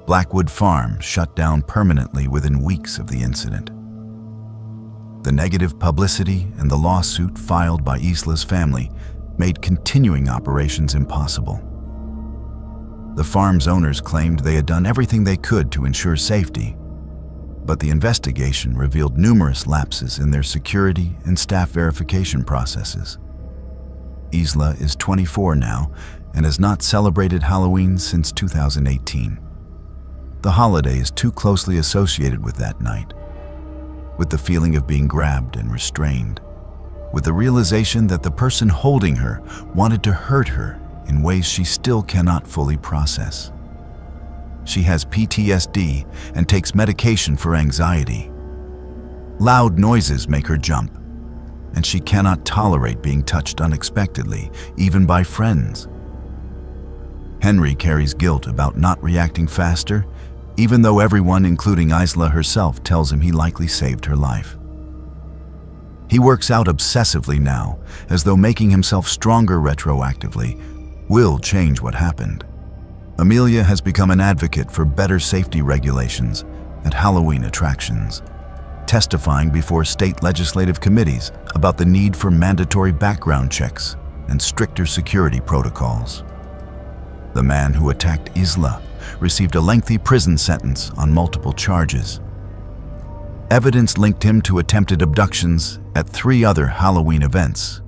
Blackwood Farm shut down permanently within weeks of the incident. The negative publicity and the lawsuit filed by Isla's family made continuing operations impossible. The farm's owners claimed they had done everything they could to ensure safety, but the investigation revealed numerous lapses in their security and staff verification processes. Isla is 24 now and has not celebrated Halloween since 2018. The holiday is too closely associated with that night, with the feeling of being grabbed and restrained, with the realization that the person holding her wanted to hurt her in ways she still cannot fully process. She has PTSD and takes medication for anxiety. Loud noises make her jump, and she cannot tolerate being touched unexpectedly, even by friends. Henry carries guilt about not reacting faster, even though everyone, including Isla herself, tells him he likely saved her life. He works out obsessively now, as though making himself stronger retroactively will change what happened. Amelia has become an advocate for better safety regulations at Halloween attractions, testifying before state legislative committees about the need for mandatory background checks and stricter security protocols. The man who attacked Isla received a lengthy prison sentence on multiple charges. Evidence linked him to attempted abductions at 3 other Halloween events,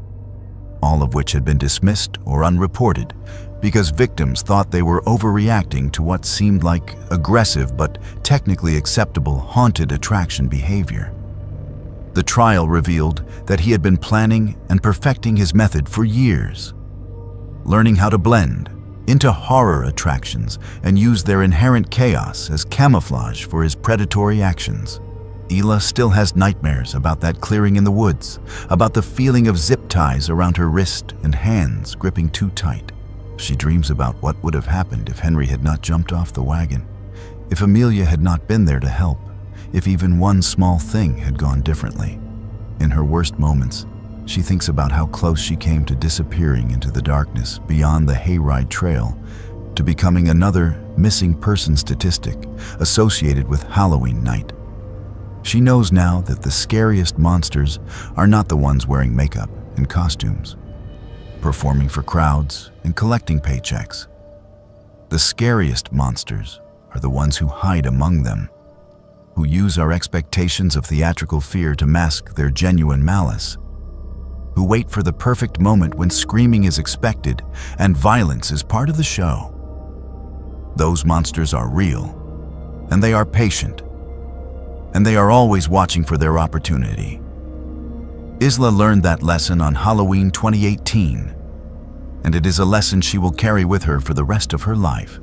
all of which had been dismissed or unreported because victims thought they were overreacting to what seemed like aggressive but technically acceptable haunted attraction behavior. The trial revealed that he had been planning and perfecting his method for years, learning how to blend into horror attractions and use their inherent chaos as camouflage for his predatory actions. Isla still has nightmares about that clearing in the woods, about the feeling of zip ties around her wrist and hands gripping too tight. She dreams about what would have happened if Henry had not jumped off the wagon, if Amelia had not been there to help, if even one small thing had gone differently. In her worst moments, she thinks about how close she came to disappearing into the darkness beyond the hayride trail, to becoming another missing person statistic associated with Halloween night. She knows now that the scariest monsters are not the ones wearing makeup and costumes, performing for crowds and collecting paychecks. The scariest monsters are the ones who hide among them, who use our expectations of theatrical fear to mask their genuine malice, who wait for the perfect moment when screaming is expected and violence is part of the show. Those monsters are real, and they are patient, and they are always watching for their opportunity. Isla learned that lesson on Halloween 2018, and it is a lesson she will carry with her for the rest of her life.